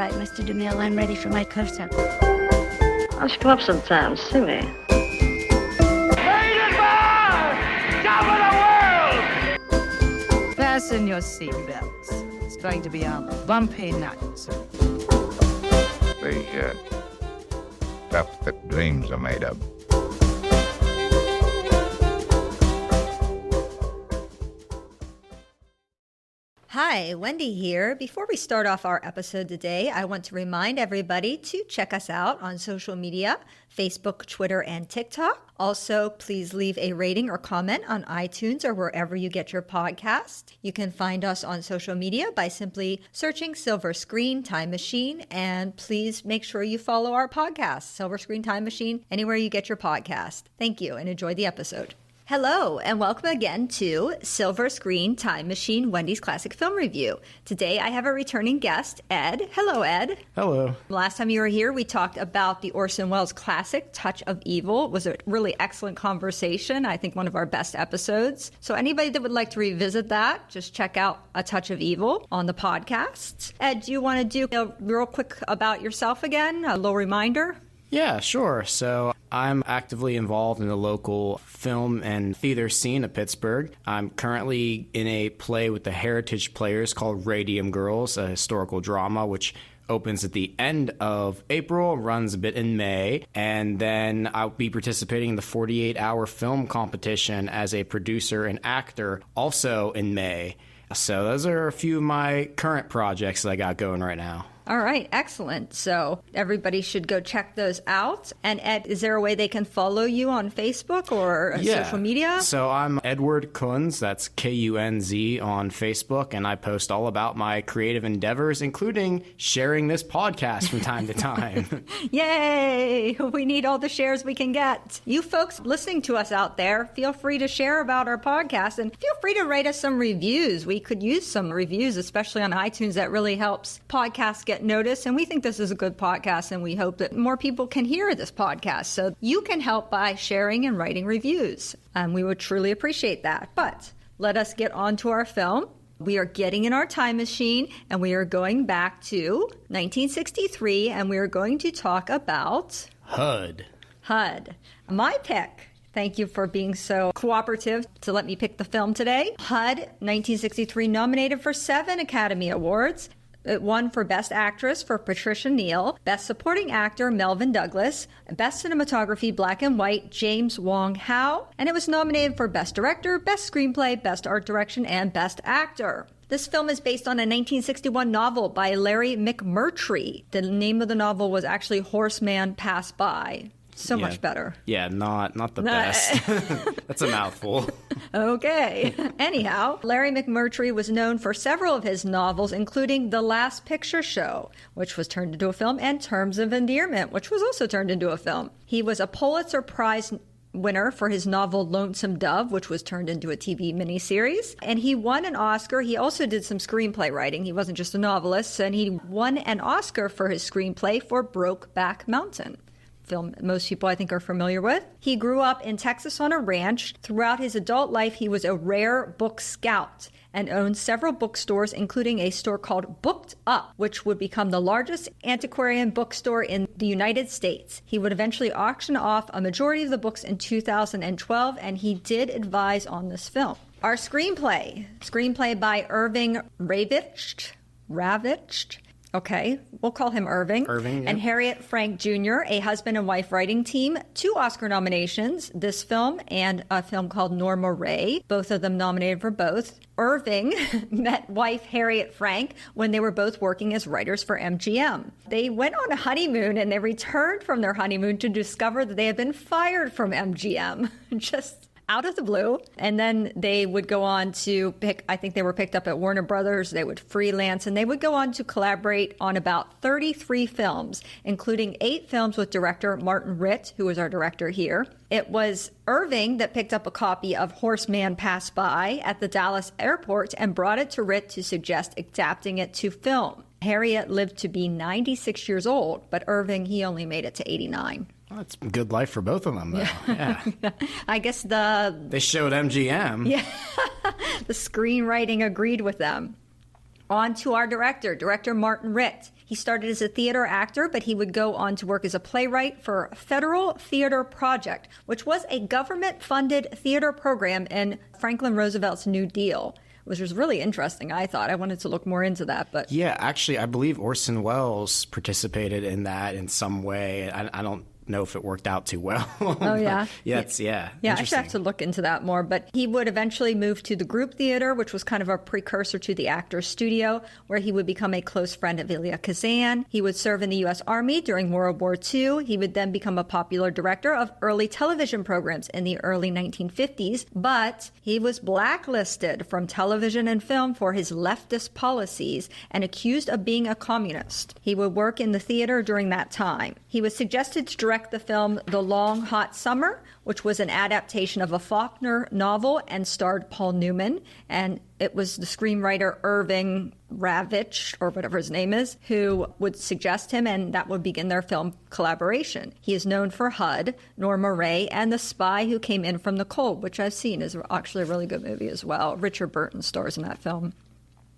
right, Mr. DeMille, I'm ready for my close-up. Why don't you come up sometime, see me? Fasten your seatbelts. It's going to be a bumpy night. The stuff that dreams are made of. Hi, Wendy here. Before we start off our episode today, I want to remind everybody to check us out on social media, Facebook, Twitter, and TikTok. Also, please leave a rating or comment on iTunes or wherever you get your podcast. You can find us on social media by simply searching Silver Screen Time Machine, and please make sure you follow our podcast, Silver Screen Time Machine, anywhere you get your podcast. Thank you, and enjoy the episode. Hello, and welcome again to Silver Screen Time Machine, Wendy's Classic Film Review. Today I have a returning guest, Ed. Hello, Ed. Hello. Last time you were here, we talked about the Orson Welles classic, Touch of Evil. It was a really excellent conversation. I think one of our best episodes. So anybody that would like to revisit that, just check out A Touch of Evil on the podcast. Ed, do you want to do a real quick about yourself again? A little reminder? Yeah, sure. So I'm actively involved in the local film and theater scene of Pittsburgh. I'm currently in a play with the Heritage Players called Radium Girls, a historical drama, which opens at the end of April, runs a bit in May, and then I'll be participating in the 48-hour film competition as a producer and actor also in May. So those are a few of my current projects that I got going right now. All right, excellent. So everybody should go check those out. And Ed, is there a way they can follow you on Facebook or social media? So I'm Edward Kunz, that's Kunz on Facebook, and I post all about my creative endeavors, including sharing this podcast from time to time. Yay! We need all the shares we can get. You folks listening to us out there, feel free to share about our podcast and feel free to write us some reviews. We could use some reviews, especially on iTunes. That really helps podcasts get noticed, and we think this is a good podcast, and we hope that more people can hear this podcast. So you can help by sharing and writing reviews, and we would truly appreciate that. But let us get on to our film. We are getting in our time machine, and we are going back to 1963, and we are going to talk about HUD. My pick. Thank you for being so cooperative to let me pick the film today. HUD, 1963, nominated for 7 Academy Awards. It won for Best Actress for Patricia Neal, Best Supporting Actor Melvin Douglas, Best Cinematography Black and White James Wong Howe, and it was nominated for Best Director, Best Screenplay, Best Art Direction, and Best Actor. This film is based on a 1961 novel by Larry McMurtry. The name of the novel was actually Horseman Pass By. So much better. Yeah, not the best. That's a mouthful. Okay. Anyhow, Larry McMurtry was known for several of his novels, including The Last Picture Show, which was turned into a film, and Terms of Endearment, which was also turned into a film. He was a Pulitzer Prize winner for his novel Lonesome Dove, which was turned into a TV miniseries. And he won an Oscar. He also did some screenplay writing. He wasn't just a novelist. And he won an Oscar for his screenplay for Brokeback Mountain. Film most people I think are familiar with. He grew up in Texas on a ranch. Throughout his adult life, he was a rare book scout and owned several bookstores, including a store called Booked Up, which would become the largest antiquarian bookstore in the United States. He would eventually auction off a majority of the books in 2012, and he did advise on this film. Our screenplay by Irving Ravitch. Okay, we'll call him Irving. Yeah. And Harriet Frank Jr., a husband and wife writing team. 2 Oscar nominations, this film and a film called Norma Ray, both of them nominated for both. Irving met wife Harriet Frank when they were both working as writers for MGM. They went on a honeymoon and they returned from their honeymoon to discover that they had been fired from MGM. Just out of the blue. And then they would go on to I think they were picked up at Warner Brothers. They would freelance, and they would go on to collaborate on about 33 films, including 8 films with director Martin Ritt, who is our director here. It was Irving that picked up a copy of Horseman Pass By at the Dallas airport and brought it to Ritt to suggest adapting it to film. Harriet lived to be 96 years old, but Irving, he only made it to 89. Well, that's a good life for both of them, though. Yeah. I guess they showed MGM. Yeah. The screenwriting agreed with them. On to our director Martin Ritt. He started as a theater actor, but he would go on to work as a playwright for Federal Theater Project, which was a government-funded theater program in Franklin Roosevelt's New Deal, which was really interesting, I thought. I wanted to look more into that. But yeah, actually, I believe Orson Welles participated in that in some way. I don't know if it worked out too well. Oh, yeah? Yeah, I should have to look into that more. But he would eventually move to the group theater, which was kind of a precursor to the Actors Studio, where he would become a close friend of Elia Kazan. He would serve in the U.S. Army during World War II. He would then become a popular director of early television programs in the early 1950s. But he was blacklisted from television and film for his leftist policies and accused of being a communist. He would work in the theater during that time. He was suggested to direct the film The Long Hot Summer, which was an adaptation of a Faulkner novel and starred Paul Newman. And it was the screenwriter Irving Ravitch, or whatever his name is, who would suggest him, and that would begin their film collaboration. He is known for HUD, Norma Ray, and The Spy Who Came In From the Cold, which I've seen is actually a really good movie as well. Richard Burton stars in that film.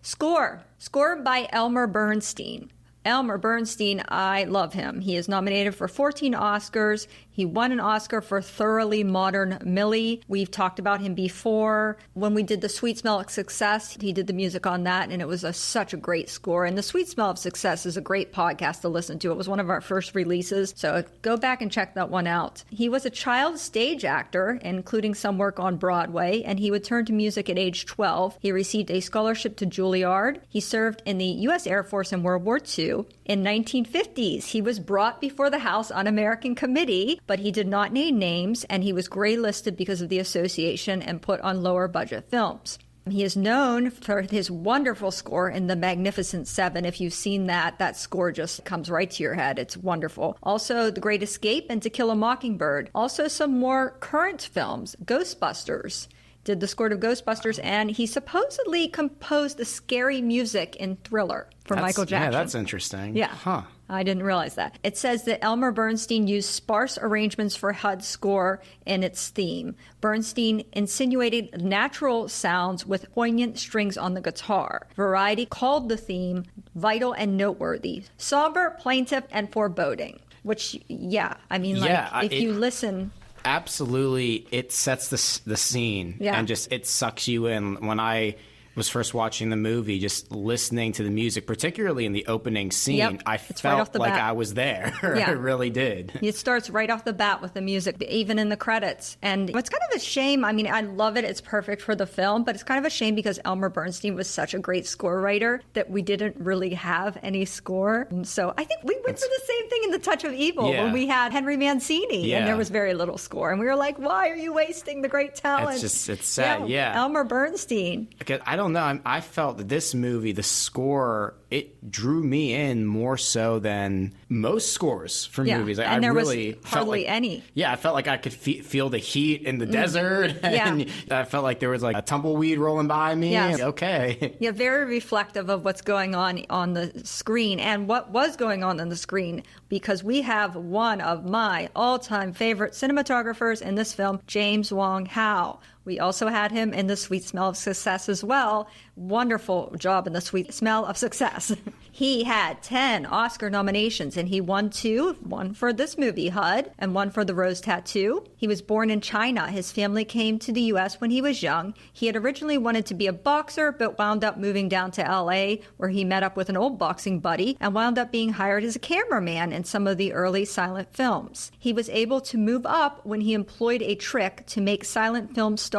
Score by Elmer Bernstein. Elmer Bernstein, I love him. He is nominated for 14 Oscars. He won an Oscar for Thoroughly Modern Millie. We've talked about him before. When we did The Sweet Smell of Success, he did the music on that, and it was such a great score. And The Sweet Smell of Success is a great podcast to listen to. It was one of our first releases, so go back and check that one out. He was a child stage actor, including some work on Broadway, and he would turn to music at age 12. He received a scholarship to Juilliard. He served in the U.S. Air Force in World War II. In 1950s, he was brought before the House Un-American Committee, but he did not name names, and he was gray-listed because of the association and put on lower-budget films. He is known for his wonderful score in The Magnificent Seven. If you've seen that, that score just comes right to your head. It's wonderful. Also, The Great Escape and To Kill a Mockingbird. Also, some more current films. Ghostbusters. Did the score to Ghostbusters, and he supposedly composed the scary music in Thriller for Michael Jackson. Yeah, that's interesting. Yeah. Huh. I didn't realize that. It says that Elmer Bernstein used sparse arrangements for HUD's score in its theme. Bernstein insinuated natural sounds with poignant strings on the guitar. Variety called the theme vital and noteworthy, somber, plaintive, and foreboding. Which, yeah, I mean, if you listen... Absolutely, it sets the scene, and just it sucks you in. When I was first watching the movie, just listening to the music, particularly in the opening scene, I felt like I was there. I really did. It starts right off the bat with the music, even in the credits. And it's kind of a shame. I mean, I love it. It's perfect for the film, but it's kind of a shame because Elmer Bernstein was such a great score writer that we didn't really have any score. So I think we went through the same thing in The Touch of Evil when we had Henry Mancini, and there was very little score. And we were like, why are you wasting the great talent? It's sad, Elmer Bernstein. Because I don't know. I felt that this movie, the score, it drew me in more so than most scores for movies. And there was hardly any. Yeah, I felt like I could feel the heat in the desert. And I felt like there was like a tumbleweed rolling by me. Yes. Okay. Yeah, very reflective of what's going on the screen and what was going on the screen, because we have one of my all-time favorite cinematographers in this film, James Wong Howe. We also had him in The Sweet Smell of Success as well. Wonderful job in The Sweet Smell of Success. He had 10 Oscar nominations, and he won 2, one for this movie, HUD, and one for The Rose Tattoo. He was born in China. His family came to the U.S. when he was young. He had originally wanted to be a boxer, but wound up moving down to L.A., where he met up with an old boxing buddy and wound up being hired as a cameraman in some of the early silent films. He was able to move up when he employed a trick to make silent film star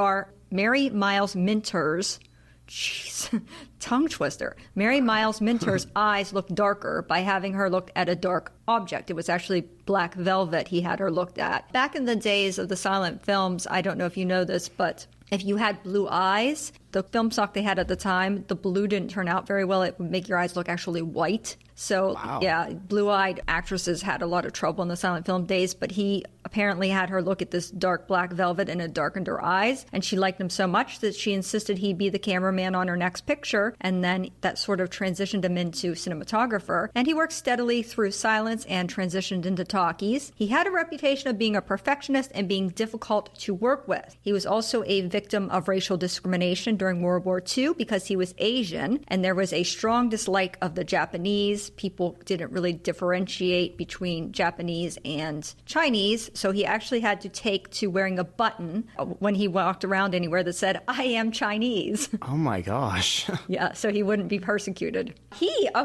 Mary Miles Minter's tongue twister. Mary Miles Minter's eyes looked darker by having her look at a dark object. It was actually black velvet he had her looked at. Back in the days of the silent films, I don't know if you know this, but if you had blue eyes, the film stock they had at the time, the blue didn't turn out very well. It would make your eyes look actually white. So, blue-eyed actresses had a lot of trouble in the silent film days, but he apparently had her look at this dark black velvet and it darkened her eyes, and she liked him so much that she insisted he be the cameraman on her next picture, and then that sort of transitioned him into cinematographer, and he worked steadily through silence and transitioned into talkies. He had a reputation of being a perfectionist and being difficult to work with. He was also a victim of racial discrimination during World War II because he was Asian, and there was a strong dislike of the Japanese. People didn't really differentiate between Japanese and Chinese, so he actually had to take to wearing a button when he walked around anywhere that said, "I am Chinese." Oh my gosh. Yeah, so he wouldn't be persecuted.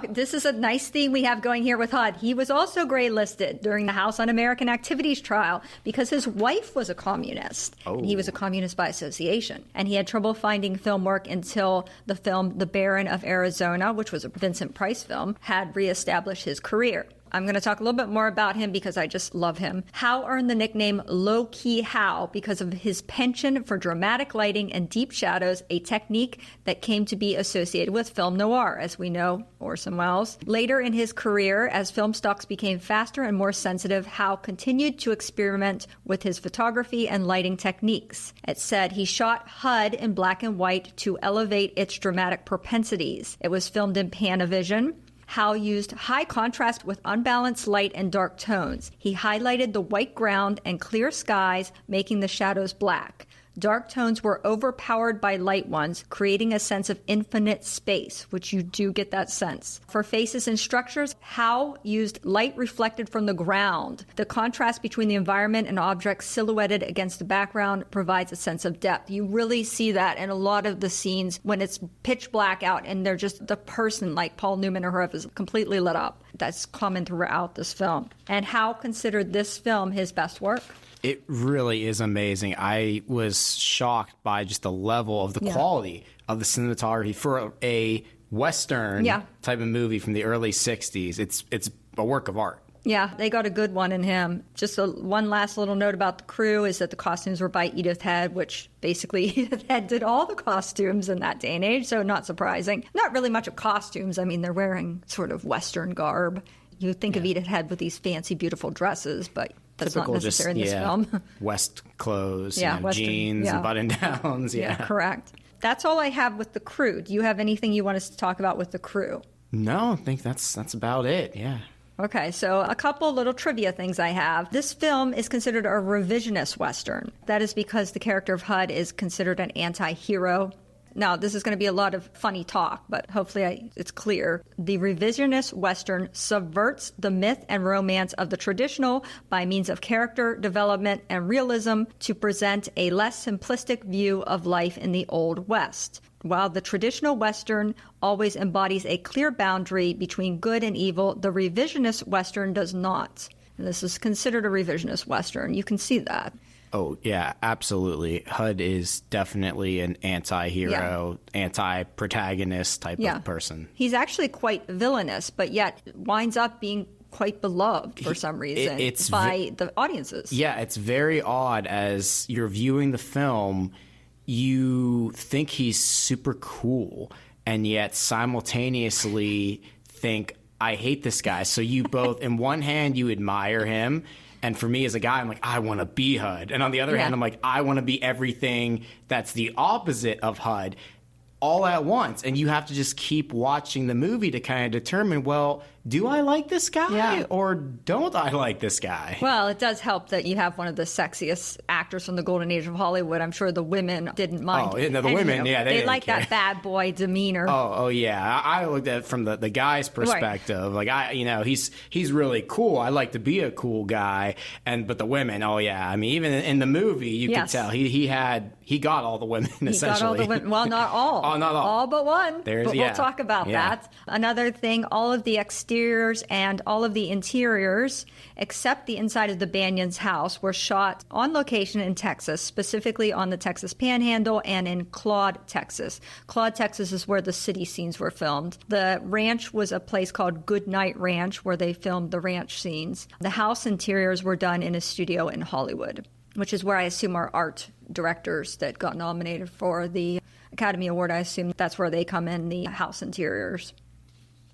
This is a nice theme we have going here with HUD. He was also gray-listed during the House Un-American Activities trial because his wife was a communist. Oh. And he was a communist by association. And he had trouble finding film work until the film The Baron of Arizona, which was a Vincent Price film, had reestablished his career. I'm going to talk a little bit more about him because I just love him. Howe earned the nickname Low-Key Howe because of his penchant for dramatic lighting and deep shadows, a technique that came to be associated with film noir, as we know, Orson Welles. Later in his career, as film stocks became faster and more sensitive, Howe continued to experiment with his photography and lighting techniques. It said he shot HUD in black and white to elevate its dramatic propensities. It was filmed in Panavision. Howe used high contrast with unbalanced light and dark tones. He highlighted the white ground and clear skies, making the shadows black. Dark tones were overpowered by light ones, creating a sense of infinite space, which you do get that sense. For faces and structures, Howe used light reflected from the ground. The contrast between the environment and objects silhouetted against the background provides a sense of depth. You really see that in a lot of the scenes when it's pitch black out and they're just the person, like Paul Newman or whoever, is completely lit up. That's common throughout this film. And Howe considered this film his best work. It really is amazing. I was shocked by just the level of the quality of the cinematography for a Western type of movie from the early 60s. It's a work of art. Yeah, they got a good one in him. Just one last little note about the crew is that the costumes were by Edith Head, which basically Edith Head did all the costumes in that day and age, so not surprising. Not really much of costumes. I mean, they're wearing sort of Western garb. You think of Edith Head with these fancy, beautiful dresses, but that's typical, not necessary in this film. West clothes, Western, jeans and button-downs. Yeah, correct. That's all I have with the crew. Do you have anything you want us to talk about with the crew? No, I think that's about it, yeah. Okay, so a couple little trivia things I have. This film is considered a revisionist Western. That is because the character of HUD is considered an anti-hero. Now, this is going to be a lot of funny talk, but hopefully it's clear. The revisionist Western subverts the myth and romance of the traditional by means of character development and realism to present a less simplistic view of life in the Old West. While the traditional Western always embodies a clear boundary between good and evil, the revisionist Western does not. And this is considered a revisionist Western. You can see that. Oh, yeah, absolutely. HUD is definitely an anti-hero, anti-protagonist type of person. He's actually quite villainous, but yet winds up being quite beloved for some reason by the audiences. Yeah, it's very odd. As you're viewing the film, you think he's super cool, and yet simultaneously think, I hate this guy. So you both, in one hand, you admire him. And for me as a guy, I'm like, I want to be HUD. And on the other hand, I'm like, I want to be everything that's the opposite of HUD all at once. And you have to just keep watching the movie to kind of determine, well, do I like this guy or don't I like this guy? Well, it does help that you have one of the sexiest actors from the golden age of Hollywood. I'm sure the women didn't mind. Oh, no, the women, they like care. That bad boy demeanor. Oh, yeah. I looked at it from the guy's perspective. Like, he's really cool. I like to be a cool guy. But the women, oh yeah. I mean, even in the movie, you could tell he got all the women essentially. He got all the women. Well, not all. Oh, not all. All but one. But we'll talk about that. Another thing, all of the exteriors and all of the interiors, except the inside of the Banyans' house, were shot on location in Texas, specifically on the Texas Panhandle and in Claude, Texas. Claude, Texas is where the city scenes were filmed. The ranch was a place called Goodnight Ranch, where they filmed the ranch scenes. The house interiors were done in a studio in Hollywood, which is where I assume our art directors that got nominated for the Academy Award, I assume that's where they come in, the house interiors.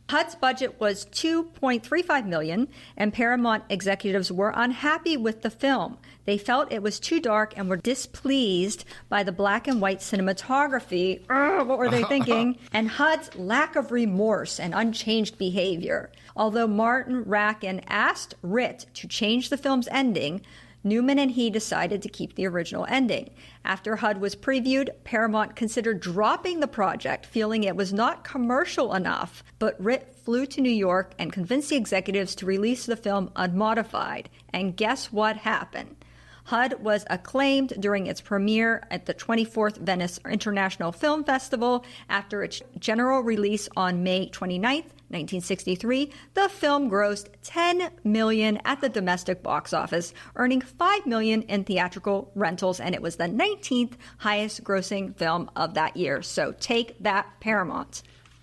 HUD's budget was $2.35 million, and Paramount executives were unhappy with the film. They felt it was too dark and were displeased by the black and white cinematography. What were they thinking? And HUD's lack of remorse and unchanged behavior. Although Martin Rackin asked RIT to change the film's ending, Newman and he decided to keep the original ending. After HUD was previewed, Paramount considered dropping the project, feeling it was not commercial enough, but Ritt flew to New York and convinced the executives to release the film unmodified. And guess what happened? HUD was acclaimed during its premiere at the 24th Venice International Film Festival. After its general release on May 29th, 1963, the film grossed $10 million at the domestic box office, earning $5 million in theatrical rentals, and it was the 19th highest grossing film of that year. So take that, Paramount.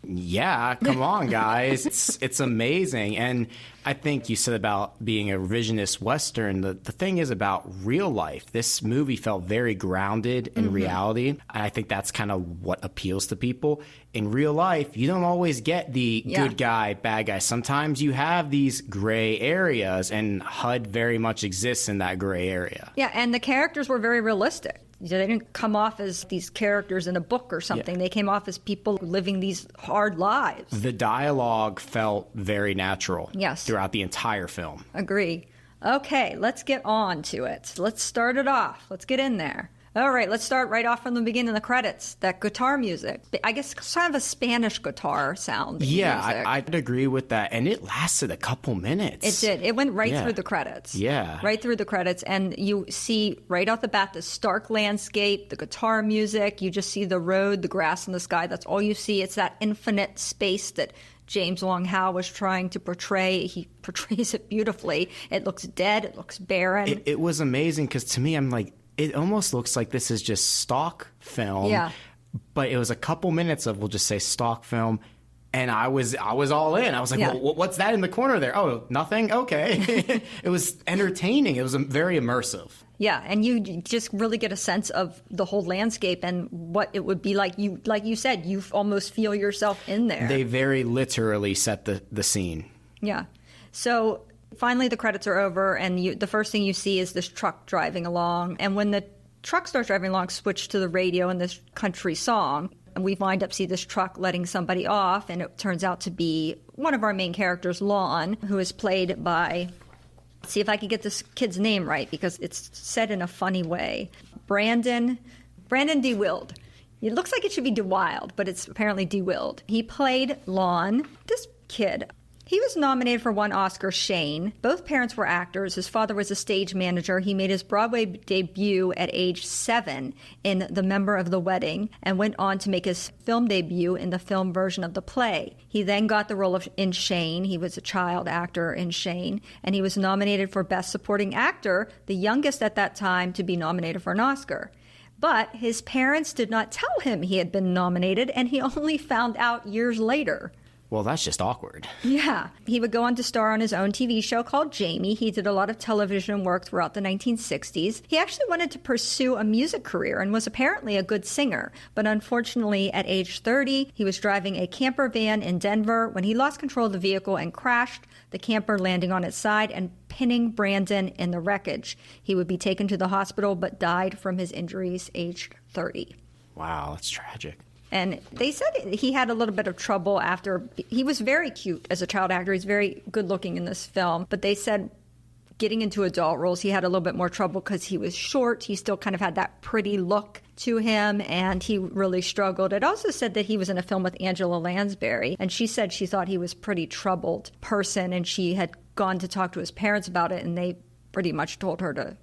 Yeah, come on, guys. It's amazing. And I think you said about being a revisionist Western. The thing is about real life. This movie felt very grounded in reality. And I think that's kind of what appeals to people. In real life, you don't always get the good guy, bad guy. Sometimes you have these gray areas, and HUD very much exists in that gray area. Yeah, and the characters were very realistic. They didn't come off as these characters in a book or something. Yeah. They came off as people living these hard lives. The dialogue felt very natural throughout the entire film. Agree. Okay, let's get on to it. Let's start it off. Let's get in there. All right, let's start right off from the beginning of the credits. That guitar music. I guess kind of a Spanish guitar sound. Yeah, I'd agree with that. And it lasted a couple minutes. It did. It went right through the credits. Yeah. Right through the credits. And you see right off the bat the stark landscape, the guitar music. You just see the road, the grass, and the sky. That's all you see. It's that infinite space that James Long Howe was trying to portray. He portrays it beautifully. It looks dead. It looks barren. It was amazing because to me, I'm like, it almost looks like this is just stock film. Yeah. But it was a couple minutes of, we'll just say, stock film. And I was all in. I was like, well, what's that in the corner there? Oh, nothing? Okay. It was entertaining. It was very immersive. Yeah, and you just really get a sense of the whole landscape and what it would be like. Like you said, you almost feel yourself in there. They very literally set the scene. Yeah. So finally the credits are over, and the first thing you see is this truck driving along. And when the truck starts driving along, switch to the radio and this country song. And we wind up see this truck letting somebody off, and it turns out to be one of our main characters, Lon, who is played by... See if I can get this kid's name right, because it's said in a funny way. Brandon DeWild. It looks like it should be DeWild, but it's apparently DeWild. He played Lon. This kid, he was nominated for one Oscar, Shane. Both parents were actors. His father was a stage manager. He made his Broadway debut at age 7 in The Member of the Wedding and went on to make his film debut in the film version of the play. He then got the role in Shane. He was a child actor in Shane, and he was nominated for Best Supporting Actor, the youngest at that time to be nominated for an Oscar. But his parents did not tell him he had been nominated, and he only found out years later. Well, that's just awkward. Yeah. He would go on to star on his own TV show called Jamie. He did a lot of television work throughout the 1960s. He actually wanted to pursue a music career and was apparently a good singer. But unfortunately, at age 30, he was driving a camper van in Denver when he lost control of the vehicle and crashed, the camper landing on its side and pinning Brandon in the wreckage. He would be taken to the hospital but died from his injuries aged 30. Wow, that's tragic. And they said he had a little bit of trouble after. He was very cute as a child actor. He's very good looking in this film. But they said getting into adult roles, he had a little bit more trouble because he was short. He still kind of had that pretty look to him, and he really struggled. It also said that he was in a film with Angela Lansbury, and she said she thought he was a pretty troubled person, and she had gone to talk to his parents about it, and they pretty much told her to...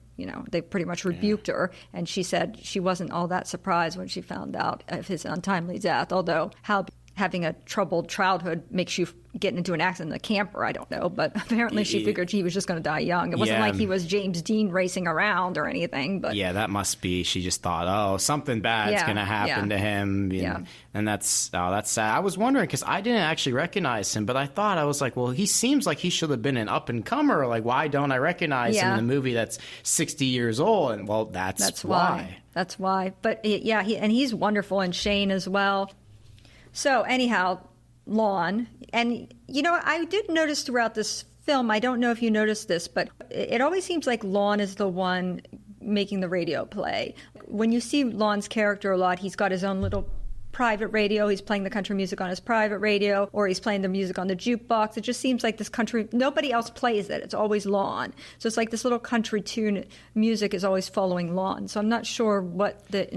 they pretty much rebuked her, and she said she wasn't all that surprised when she found out of his untimely death, although how having a troubled childhood makes you get into an accident in a camper, I don't know, but apparently she figured he was just going to die young. It wasn't like he was James Dean racing around or anything. But yeah, that must be, she just thought, oh, something bad's going to happen to him. And that's sad. I was wondering, because I didn't actually recognize him, but I was like, well, he seems like he should have been an up-and-comer. Like, why don't I recognize him in a movie that's 60 years old? And, well, that's why. That's why. But, and he's wonderful, and Shane as well. So, anyhow, Lon. And, I did notice throughout this film, I don't know if you noticed this, but it always seems like Lon is the one making the radio play. When you see Lon's character a lot, he's got his own little private radio. He's playing the country music on his private radio, or he's playing the music on the jukebox. It just seems like this country, nobody else plays it. It's always Lon. So it's like this little country tune music is always following Lon. So I'm not sure what they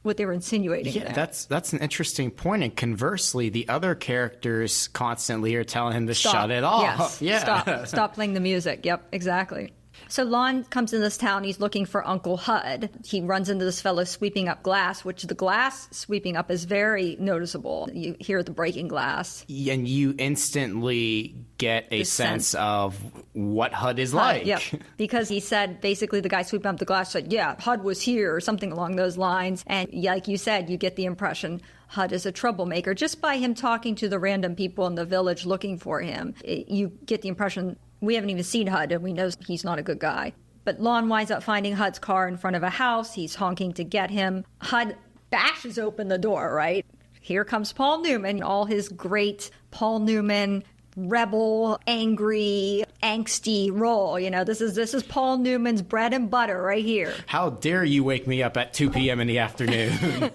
were insinuating there. That's an interesting point. And conversely, the other characters constantly are telling him to shut it off. Yes. Yeah. Stop playing the music. Yep, exactly. So Lon comes in this town. He's looking for Uncle Hud. He runs into this fellow sweeping up glass, which the glass sweeping up is very noticeable. You hear the breaking glass. And you instantly get a sense of what Hud is like. Yep. Because he said, basically, the guy sweeping up the glass said, yeah, Hud was here, or something along those lines. And like you said, you get the impression Hud is a troublemaker. Just by him talking to the random people in the village looking for him, you get the impression we haven't even seen Hud, and we know he's not a good guy. But Lon winds up finding Hud's car in front of a house. He's honking to get him. Hud bashes open the door, right? Here comes Paul Newman, all his great Paul Newman rebel, angry, angsty role. You know, this is Paul Newman's bread and butter right here. How dare you wake me up at 2 p.m. in the afternoon?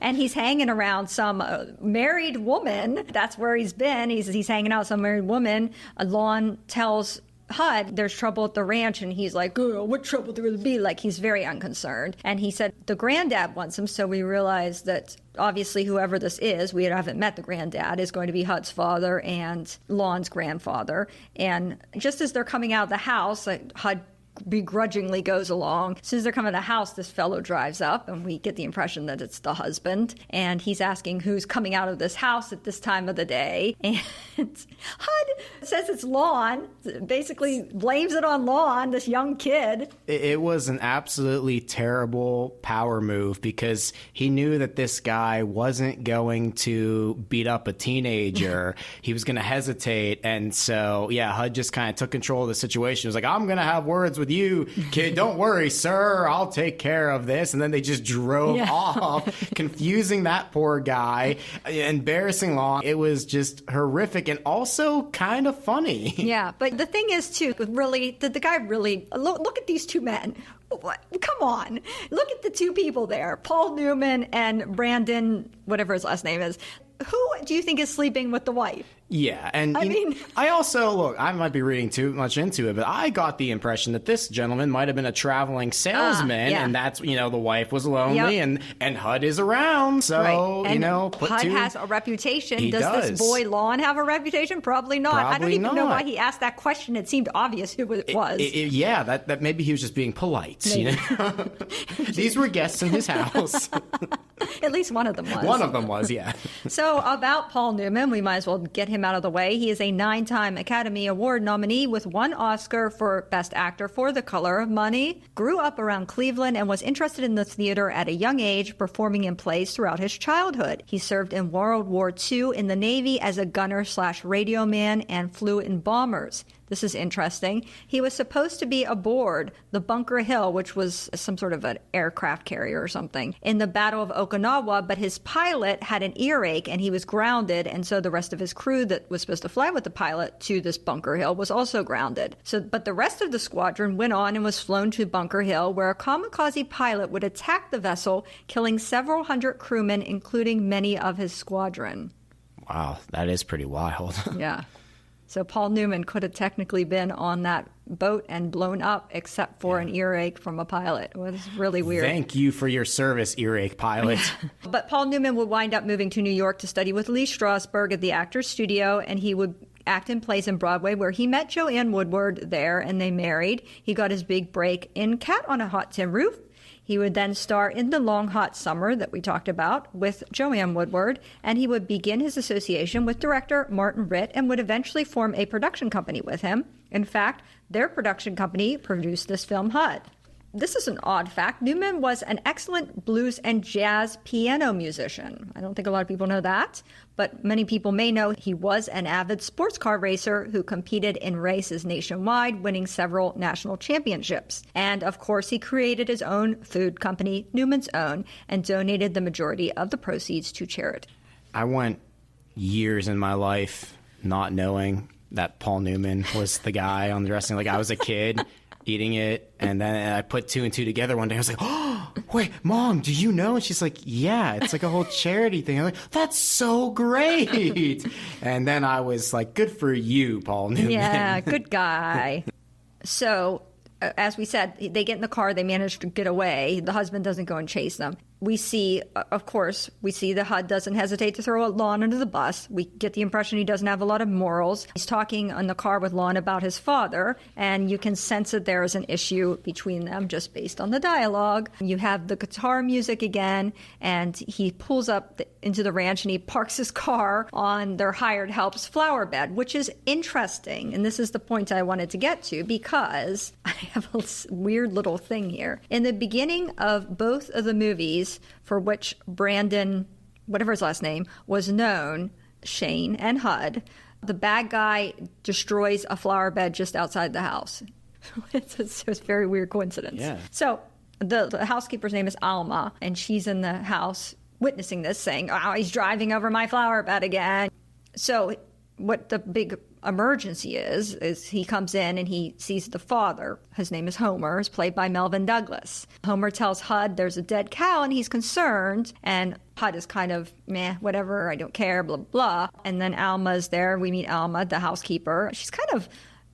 And he's hanging around some married woman. That's where he's been. He's hanging out with some married woman. Lon tells Hud there's trouble at the ranch, and he's like, oh, what trouble there will be? Like, he's very unconcerned. And he said the granddad wants him, so we realize that obviously whoever this is, we haven't met the granddad, is going to be Hud's father and Lon's grandfather. And just as they're coming out of the house, Hud begrudgingly goes along. As soon as they're coming to the house, this fellow drives up, and we get the impression that it's the husband. And he's asking who's coming out of this house at this time of the day. And Hud says it's Lon, basically blames it on Lon, this young kid. It was an absolutely terrible power move, because he knew that this guy wasn't going to beat up a teenager. He was going to hesitate. And so, yeah, Hud just kind of took control of the situation. He was like, I'm going to have words with you, kid. Don't worry, sir. I'll take care of this. And then they just drove off, confusing that poor guy, embarrassing Lon. It was just horrific and also kind of funny. Yeah, but the thing is, too, really, the guy really, look at these two men. Come on. Look at the two people there, Paul Newman and Brandon, whatever his last name is. Who do you think is sleeping with the wife? Yeah, and I also, look, I might be reading too much into it, but I got the impression that this gentleman might have been a traveling salesman, and that's, the wife was lonely, and Hud is around, so, right. Hud has a reputation. He does. This boy Lon have a reputation? Probably not. I don't even know why he asked that question. It seemed obvious who it was. That maybe he was just being polite, These were guests in his house. At least one of them was. One of them was, yeah. So about Paul Newman, we might as well get him out of the way. He is a 9-time Academy Award nominee with 1 Oscar for Best Actor for The Color of Money. Grew up around Cleveland and was interested in the theater at a young age, performing in plays throughout his childhood. He served in World War II in the Navy as a gunner/radio man and flew in bombers. This is interesting. He was supposed to be aboard the Bunker Hill, which was some sort of an aircraft carrier or something, in the Battle of Okinawa, but his pilot had an earache and he was grounded, and so the rest of his crew that was supposed to fly with the pilot to this Bunker Hill was also grounded. But the rest of the squadron went on and was flown to Bunker Hill, where a kamikaze pilot would attack the vessel, killing several hundred crewmen, including many of his squadron. Wow, that is pretty wild. Yeah. So Paul Newman could have technically been on that boat and blown up, except for an earache from a pilot. It was really weird. Thank you for your service, earache pilot. But Paul Newman would wind up moving to New York to study with Lee Strasberg at the Actors Studio, and he would act in plays in Broadway, where he met Joanne Woodward there, and they married. He got his big break in Cat on a Hot Tin Roof. He would then star in The Long Hot Summer that we talked about with Joanne Woodward, and he would begin his association with director Martin Ritt and would eventually form a production company with him. In fact, their production company produced this film, Hud. This is an odd fact. Newman was an excellent blues and jazz piano musician. I don't think a lot of people know that, but many people may know he was an avid sports car racer who competed in races nationwide, winning several national championships. And of course, he created his own food company, Newman's Own, and donated the majority of the proceeds to charity. I went years in my life not knowing that Paul Newman was the guy on the wrestling. Like, I was a kid eating it. And then I put 2 and 2 together one day. I was like, oh, wait, Mom, do you know? And she's like, yeah, it's like a whole charity thing. I'm like, that's so great. And then I was like, good for you, Paul Newman. Yeah, good guy. So, as we said, they get in the car, they manage to get away. The husband doesn't go and chase them. We see, of course, the HUD doesn't hesitate to throw Lon under the bus. We get the impression he doesn't have a lot of morals. He's talking in the car with Lon about his father, and you can sense that there is an issue between them just based on the dialogue. You have the guitar music again, and he pulls up into the ranch and he parks his car on their hired help's flower bed, which is interesting. And this is the point I wanted to get to because I have a weird little thing here. In the beginning of both of the movies, for which Brandon, whatever his last name, was known, Shane and HUD, the bad guy destroys a flower bed just outside the house. It's a very weird coincidence. Yeah. So the housekeeper's name is Alma, and she's in the house witnessing this, saying, oh, he's driving over my flower bed again. So what the big emergency is he comes in and he sees the father. His name is Homer, is played by Melvin Douglas. Homer tells HUD there's a dead cow and he's concerned, and HUD is kind of, meh, whatever, I don't care, blah, blah. And then Alma's there. We meet Alma, the housekeeper. She's kind of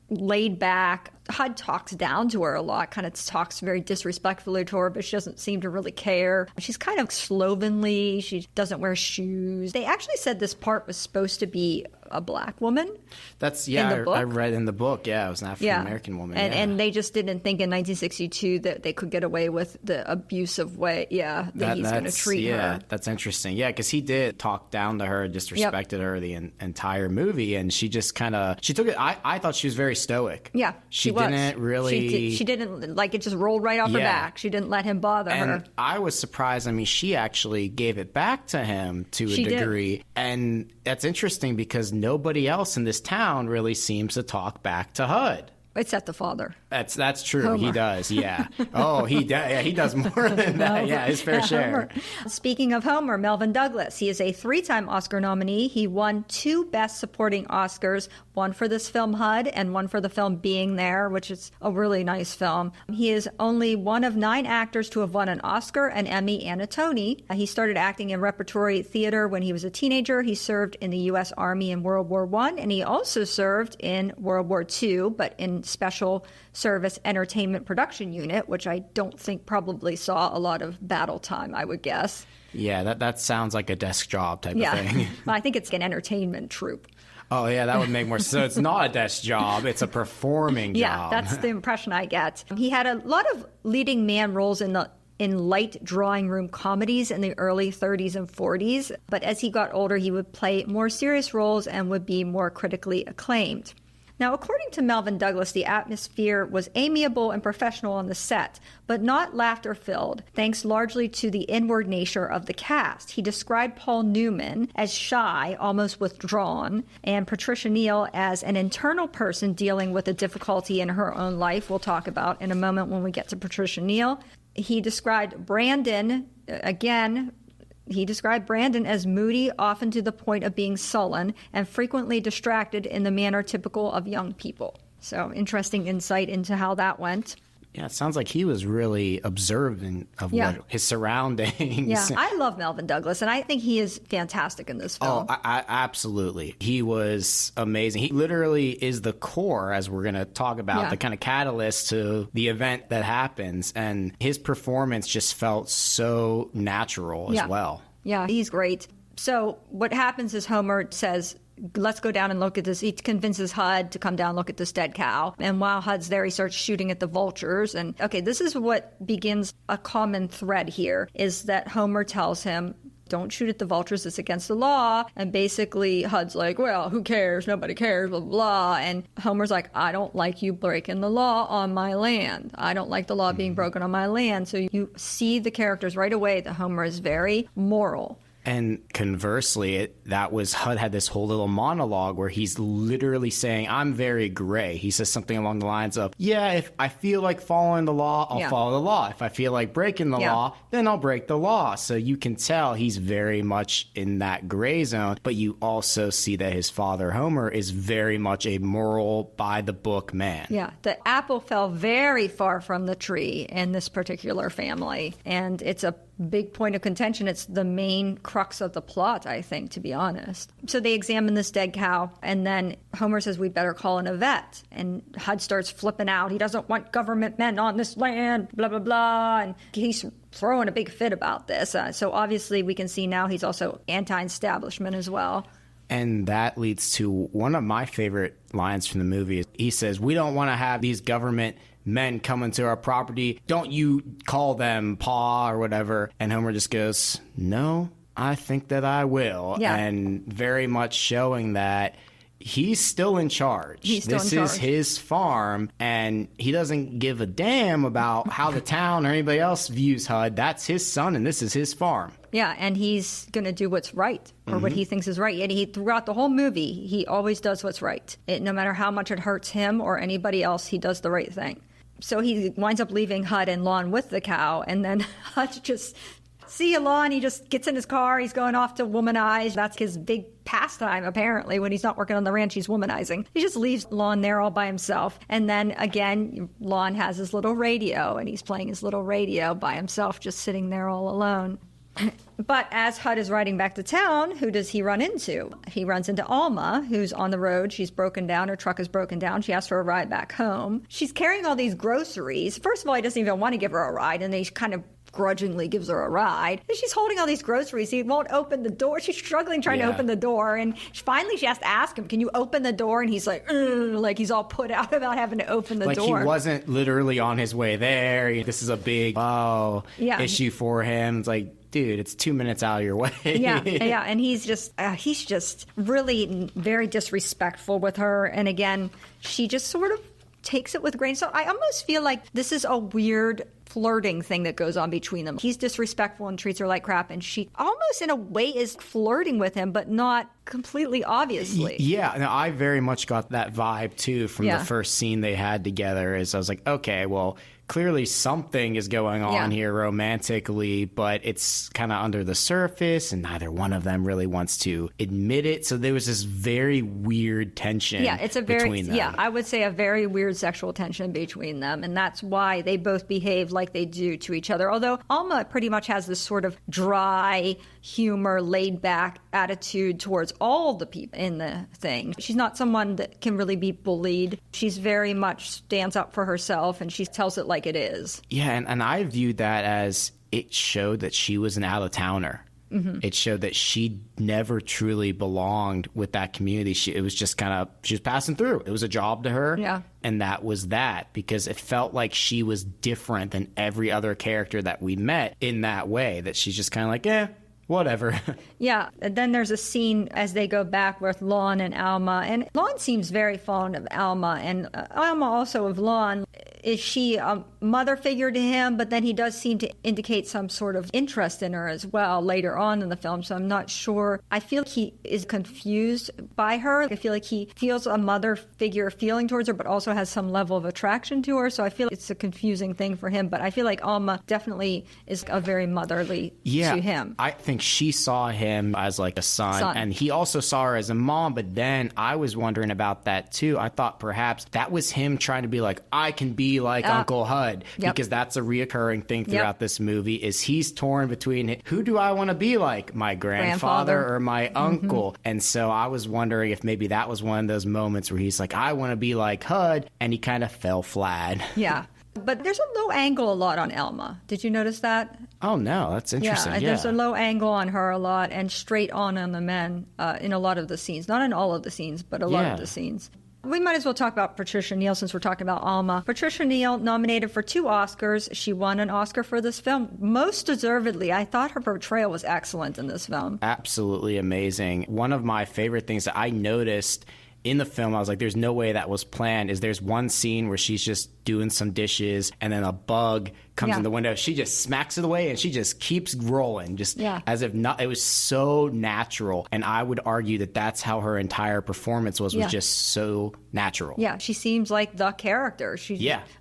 laid back. HUD talks down to her a lot, kind of talks very disrespectfully to her, but she doesn't seem to really care. She's kind of slovenly. She doesn't wear shoes. They actually said this part was supposed to be a black woman. That's, yeah, I read in the book. Yeah, it was an African-American woman. And they just didn't think in 1962 that they could get away with the abusive way, that he's going to treat her. Yeah, that's interesting. Yeah, because he did talk down to her, disrespected her the entire movie, and she just kind of, she took it, I thought she was very stoic. Yeah, she didn't really... She didn't, like, it just rolled right off her back. She didn't let him bother her. And I was surprised. I mean, she actually gave it back to him to a degree. Did. And that's interesting because nobody else in this town really seems to talk back to HUD. Except the father. That's true. Homer. He does, yeah. Oh, he does more than that. Yeah, his fair share. Homer. Speaking of Homer, Melvin Douglas. He is a 3-time Oscar nominee. He won 2 Best Supporting Oscars, one for this film HUD and one for the film Being There, which is a really nice film. He is only one of 9 actors to have won an Oscar, an Emmy, and a Tony. He started acting in repertory theater when he was a teenager. He served in the U.S. Army in World War I, and he also served in World War II, but in Special Service Entertainment Production Unit, which I don't think probably saw a lot of battle time, I would guess. Yeah, that sounds like a desk job type of thing. Well, I think it's an entertainment troupe. Oh, yeah, that would make more sense. So it's not a desk job, it's a performing job. Yeah, that's the impression I get. He had a lot of leading man roles in light drawing room comedies in the early 30s and 40s, but as he got older, he would play more serious roles and would be more critically acclaimed. Now, according to Melvin Douglas, the atmosphere was amiable and professional on the set, but not laughter-filled, thanks largely to the inward nature of the cast. He described Paul Newman as shy, almost withdrawn, and Patricia Neal as an internal person dealing with a difficulty in her own life we'll talk about in a moment when we get to Patricia Neal. He described Brandon, as moody, often to the point of being sullen, and frequently distracted in the manner typical of young people. So, interesting insight into how that went. Yeah, it sounds like he was really observant of what his surroundings. Yeah, I love Melvin Douglas, and I think he is fantastic in this film. Oh, absolutely. He was amazing. He literally is the core, as we're going to talk about, the kind of catalyst to the event that happens. And his performance just felt so natural as well. Yeah, he's great. So what happens is Homer says, let's go down and look at this. He convinces HUD to come down and look at this dead cow. And while HUD's there, he starts shooting at the vultures. And, okay, this is what begins a common thread here, is that Homer tells him, don't shoot at the vultures, it's against the law. And basically HUD's like, well, who cares? Nobody cares, blah, blah, blah. And Homer's like, I don't like you breaking the law on my land. I don't like the law being broken on my land. So you see the characters right away that Homer is very moral. And conversely, HUD had this whole little monologue where he's literally saying, I'm very gray. He says something along the lines of, yeah, if I feel like following the law, I'll follow the law. If I feel like breaking the law, then I'll break the law. So you can tell he's very much in that gray zone. But you also see that his father, Homer, is very much a moral, by-the-book man. Yeah, the apple fell very far from the tree in this particular family. And it's a big point of contention. It's the main crux of the plot, I think, to be honest. So they examine this dead cow, and then Homer says, we better call in a vet. And HUD starts flipping out. He doesn't want government men on this land, blah, blah, blah. And he's throwing a big fit about this. So obviously we can see now he's also anti-establishment as well. And that leads to one of my favorite lines from the movie. He says, we don't want to have these government men coming to our property. Don't you call them Pa or whatever. And Homer just goes, no, I think that I will. Yeah. And very much showing that he's still in charge. This is his farm, and he doesn't give a damn about how the town or anybody else views HUD. That's his son, and this is his farm. Yeah, and he's going to do what's right, or what he thinks is right. And throughout the whole movie, he always does what's right. No matter how much it hurts him or anybody else, he does the right thing. So he winds up leaving HUD and Lon with the cow, and then HUD just, see you, Lon. He just gets in his car. He's going off to womanize. That's his big pastime, apparently. When he's not working on the ranch, he's womanizing. He just leaves Lon there all by himself. And then, again, Lon has his little radio, and he's playing his little radio by himself, just sitting there all alone. But as HUD is riding back to town, who does he run into? He runs into Alma, who's on the road. She's broken down. Her truck is broken down. She asks for a ride back home. She's carrying all these groceries. First of all, he doesn't even want to give her a ride, and then he kind of grudgingly gives her a ride. And she's holding all these groceries. He won't open the door. She's struggling trying to open the door. And finally she has to ask him, can you open the door? And he's like he's all put out about having to open the door. Like he wasn't literally on his way there. This is a big issue for him. It's like, dude, it's 2 minutes out of your way. Yeah. And he's just really very disrespectful with her. And again, she just sort of takes it with grain of salt. I almost feel like this is a weird flirting thing that goes on between them. He's disrespectful and treats her like crap, and she almost in a way is flirting with him, but not completely obviously. Yeah, no, I very much got that vibe too from the first scene they had together. Is I was like, okay, well, clearly something is going on here romantically, but it's kind of under the surface, and neither one of them really wants to admit it. So there was this very weird tension between them. Yeah, I would say a very weird sexual tension between them, and that's why they both behave like they do to each other. Although Alma pretty much has this sort of dry humor, laid-back attitude towards all the people in the thing. She's not someone that can really be bullied. She's very much stands up for herself, and she tells it like it is. Yeah, and I viewed that as it showed that she was an out-of-towner. Mm-hmm. It showed that she never truly belonged with that community. It was just kind of, she was passing through. It was a job to her. Yeah. And that was that, because it felt like she was different than every other character that we met in that way, that she's just kind of like, whatever. Yeah. And then there's a scene as they go back with Lon and Alma. And Lon seems very fond of Alma, and Alma also of Lon. Is she a mother figure to him? But then he does seem to indicate some sort of interest in her as well later on in the film. So I'm not sure. I feel like he is confused by her. I feel like he feels a mother figure feeling towards her, but also has some level of attraction to her. So I feel it's a confusing thing for him. But I feel like Alma definitely is a very motherly to him. I think she saw him as like a son, and he also saw her as a mom. But then I was wondering about that too. I thought perhaps that was him trying to be like, I can be like Uncle HUD, because that's a reoccurring thing throughout this movie. Is he's torn between, who do I want to be like, my grandfather or my uncle? And so I was wondering if maybe that was one of those moments where he's like, I want to be like HUD, and he kind of fell flat. Yeah. But there's a low angle a lot on Alma. Did you notice that? Oh, no, that's interesting. Yeah, there's a low angle on her a lot, and straight on the men in a lot of the scenes. Not in all of the scenes, but a lot of the scenes. We might as well talk about Patricia Neal since we're talking about Alma. Patricia Neal, nominated for 2 Oscars. She won an Oscar for this film, most deservedly. I thought her portrayal was excellent in this film. Absolutely amazing. One of my favorite things that I noticed in the film, I was like, there's no way that was planned, is there's one scene where she's just doing some dishes and then a bug comes in the window. She just smacks it away and she just keeps rolling, as if not. It was so natural. And I would argue that that's how her entire performance was just so natural. Yeah, she seems like the character.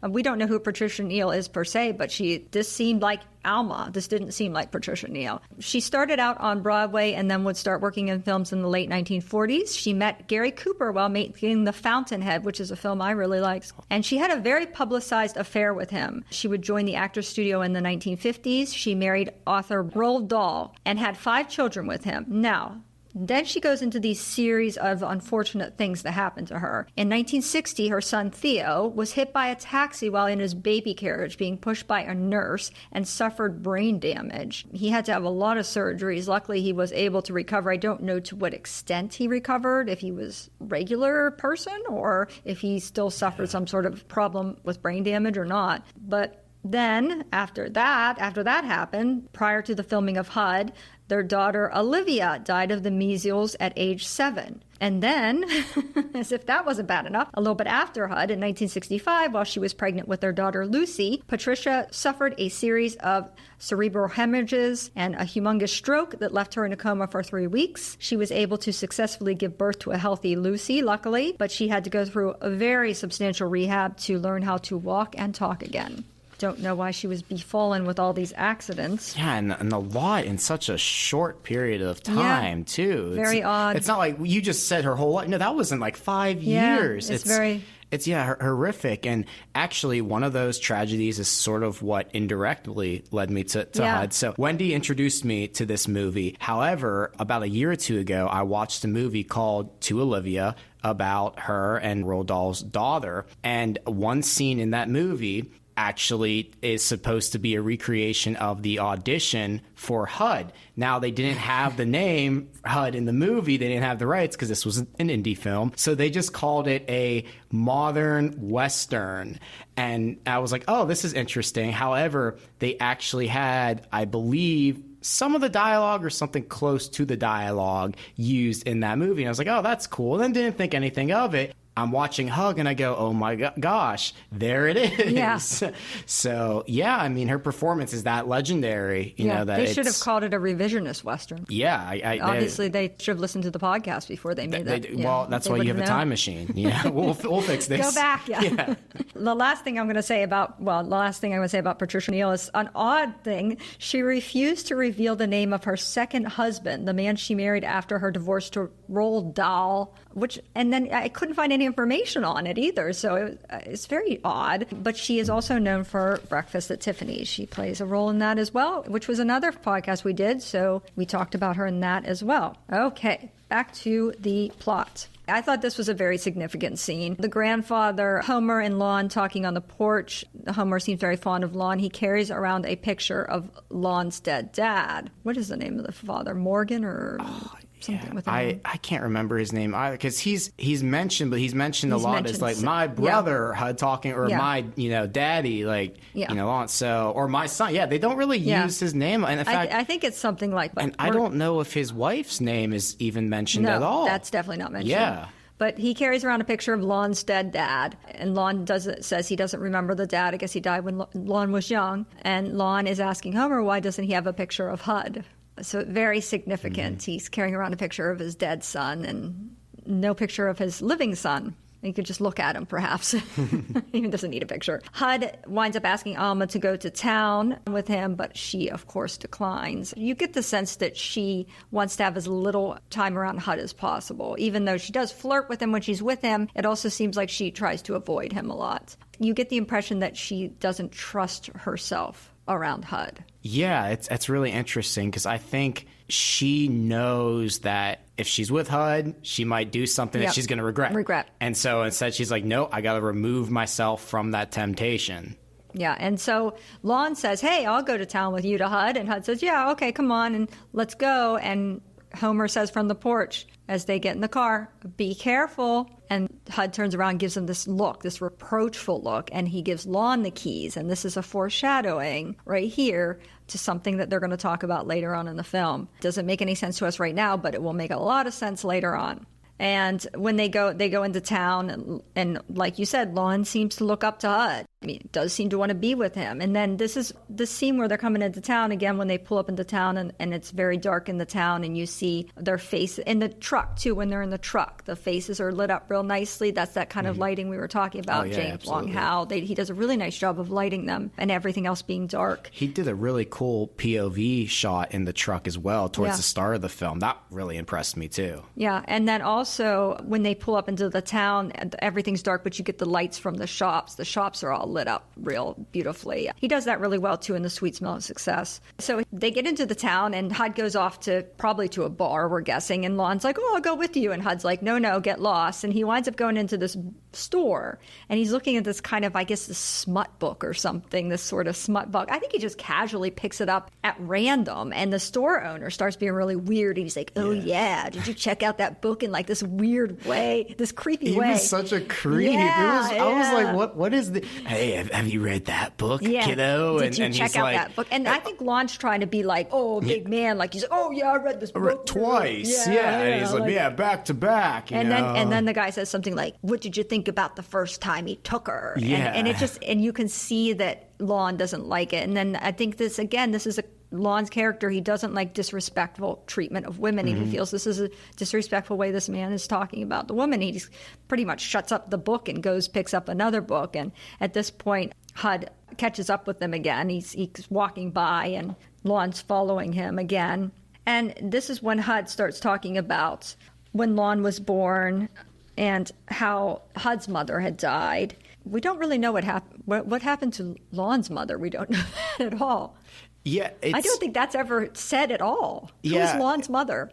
We don't know who Patricia Neal is per se, but this seemed like Alma. This didn't seem like Patricia Neal. She started out on Broadway and then would start working in films in the late 1940s. She met Gary Cooper while making The Fountainhead, which is a film I really liked. And she had a very publicized affair with him. She would join the Actors Studio in the 1950s. She married author Roald Dahl and had 5 children with him. Now, then she goes into these series of unfortunate things that happened to her. In 1960, her son Theo was hit by a taxi while in his baby carriage being pushed by a nurse and suffered brain damage. He had to have a lot of surgeries. Luckily, he was able to recover. I don't know to what extent he recovered, if he was a regular person or if he still suffered some sort of problem with brain damage or not. But then, after that happened, prior to the filming of HUD, their daughter Olivia died of the measles at age 7. And then, as if that wasn't bad enough, a little bit after HUD in 1965, while she was pregnant with their daughter Lucy, Patricia suffered a series of cerebral hemorrhages and a humongous stroke that left her in a coma for 3 weeks. She was able to successfully give birth to a healthy Lucy, luckily, but she had to go through a very substantial rehab to learn how to walk and talk again. Don't know why she was befallen with all these accidents. Yeah, and a lot in such a short period of time, too. Very odd. It's not like you just said her whole life. No, that wasn't like 5 years. It's horrific. And actually, one of those tragedies is sort of what indirectly led me to HUD. So Wendy introduced me to this movie. However, about a year or two ago, I watched a movie called To Olivia about her and Roald Dahl's daughter. And one scene in that movie actually is supposed to be a recreation of the audition for HUD. Now, they didn't have the name HUD in the movie. They didn't have the rights because this was an indie film. So they just called it a modern Western. And I was like, oh, this is interesting. However, they actually had, I believe, some of the dialogue or something close to the dialogue used in that movie. And I was like, oh, that's cool. And then didn't think anything of it. I'm watching HUG and I go, oh my gosh, there it is. Yeah. So, yeah, I mean, her performance is that legendary. You know, that they should have called it a revisionist Western. Yeah. Obviously, they should have listened to the podcast before they made that. Well, that's why you have a time machine. Yeah, we'll fix this. Go back, yeah. The last thing I'm going to say about Patricia Neal is an odd thing. She refused to reveal the name of her second husband, the man she married after her divorce to Roald Dahl, and then I couldn't find any information on it either, so it's very odd. But she is also known for Breakfast at Tiffany's. She plays a role in that as well, which was another podcast we did, so we talked about her in that as well. Okay, back to the plot. I thought this was a very significant scene. The grandfather, Homer, and Lon talking on the porch. Homer seems very fond of Lon. He carries around a picture of Lon's dead dad. What is the name of the father? Morgan or... something with I can't remember his name either because he's mentioned, but he's mentioned a lot as like my brother talking or my daddy Lon, so or my son. Yeah, they don't really use his name. And in fact, I think it's something like. And I don't know if his wife's name is even mentioned at all. That's definitely not mentioned. Yeah. But he carries around a picture of Lon's dead dad, and Lon says he doesn't remember the dad. I guess he died when Lon was young, and Lon is asking Homer why doesn't he have a picture of HUD. So very significant. Mm-hmm. He's carrying around a picture of his dead son and no picture of his living son. You could just look at him, perhaps. He doesn't need a picture. HUD winds up asking Alma to go to town with him, but she, of course, declines. You get the sense that she wants to have as little time around HUD as possible. Even though she does flirt with him when she's with him, it also seems like she tries to avoid him a lot. You get the impression that she doesn't trust herself around HUD. Yeah, it's really interesting because I think she knows that if she's with HUD, she might do something that she's going to regret. And so instead she's like, no, I got to remove myself from that temptation. Yeah, and so Lon says, hey, I'll go to town with you to HUD. And HUD says, yeah, okay, come on, and let's go. And Homer says from the porch, as they get in the car, be careful. And HUD turns around and gives him this look, this reproachful look, and he gives Lon the keys. And this is a foreshadowing right here to something that they're going to talk about later on in the film. Doesn't make any sense to us right now, but it will make a lot of sense later on. And when they go into town, and like you said, Lon seems to look up to Hud. I mean, does seem to want to be with him. And then this is the scene where they're coming into town again, when they pull up into town and it's very dark in the town, and you see their face in the truck too. When they're in the truck, the faces are lit up real nicely. That's that kind of lighting we were talking about. Oh, yeah, James Wong Howe. He does a really nice job of lighting them, and everything else being dark. He did a really cool POV shot in the truck as well towards the start of the film. That really impressed me too. Yeah, and then also when they pull up into the town, everything's dark, but you get the lights from the shops. The shops are all lit up real beautifully. He does that really well too in The Sweet Smell of Success. So they get into the town, and Hud goes off probably to a bar, we're guessing, and Lon's like, oh, I'll go with you. And Hud's like, no, get lost. And he winds up going into this store, and he's looking at this kind of, I guess, this smut book or something, this sort of smut book. I think he just casually picks it up at random, and the store owner starts being really weird. And he's like, oh yeah, did you check out that book in like this weird way, this creepy way? He was such a creep. Yeah, I was like, what is the... Hey, have you read that book, kiddo? Did you check out that book? And I think Lon's trying to be like, oh, big man. Like he's like, oh, yeah, I read this book. Twice. Yeah. And he's like, back to back. And then the guy says something like, what did you think about the first time he took her? Yeah. And you can see that Lon doesn't like it. And then I think this is Lon's character. He doesn't like disrespectful treatment of women. He feels this is a disrespectful way this man is talking about the woman. He just pretty much shuts up the book and picks up another book. And at this point, Hud catches up with them again. He's walking by, and Lon's following him again. And this is when Hud starts talking about when Lon was born and how Hud's mother had died. We don't really know what happened. What happened to Lon's mother? We don't know that at all. Yeah, I don't think that's ever said at all. Yeah, who's Lon's mother?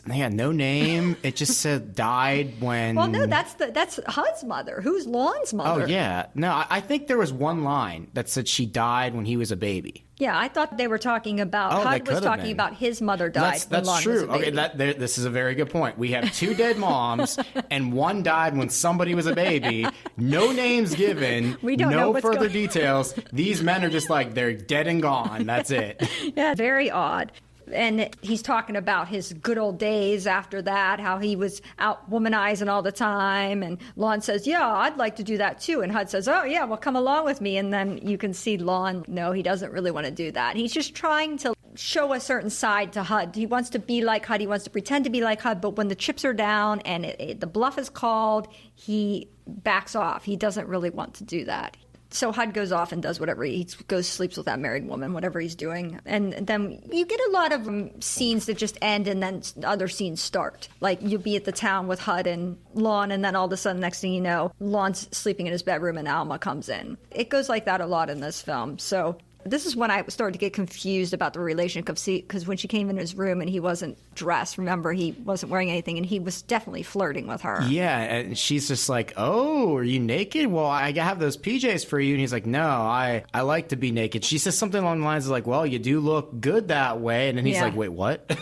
No name. It just said died when... Well, no, that's Hud's mother. Who's Lon's mother? Oh, yeah. No, I think there was one line that said she died when he was a baby. Yeah, I thought they were talking about... Hud was talking about his mother died when Lon true. was a baby. Okay, this is a very good point. We have two dead moms, and one died when somebody was a baby. No names given. We don't know no further details. These men are just like, they're dead and gone. That's it. Yeah, very odd. And he's talking about his good old days after that, how he was out womanizing all the time. And Lon says, yeah, I'd like to do that too. And Hud says, oh, yeah, well, come along with me. And then you can see Lon, no, he doesn't really want to do that. He's just trying to show a certain side to Hud. He wants to be like Hud. He wants to pretend to be like Hud. But when the chips are down and the bluff is called, he backs off. He doesn't really want to do that. So Hud goes off and does whatever. He sleeps with that married woman, whatever he's doing. And then you get a lot of scenes that just end and then other scenes start. Like you'll be at the town with Hud and Lon, and then all of a sudden, next thing you know, Lon's sleeping in his bedroom and Alma comes in. It goes like that a lot in this film. So this is when I started to get confused about the relationship, because when she came in his room and he wasn't dressed, remember, he wasn't wearing anything, and he was definitely flirting with her. Yeah, and she's just like, oh, are you naked? Well, I have those PJs for you. And he's like, no, I like to be naked. She says something along the lines of like, well, you do look good that way. And then he's like, wait, what?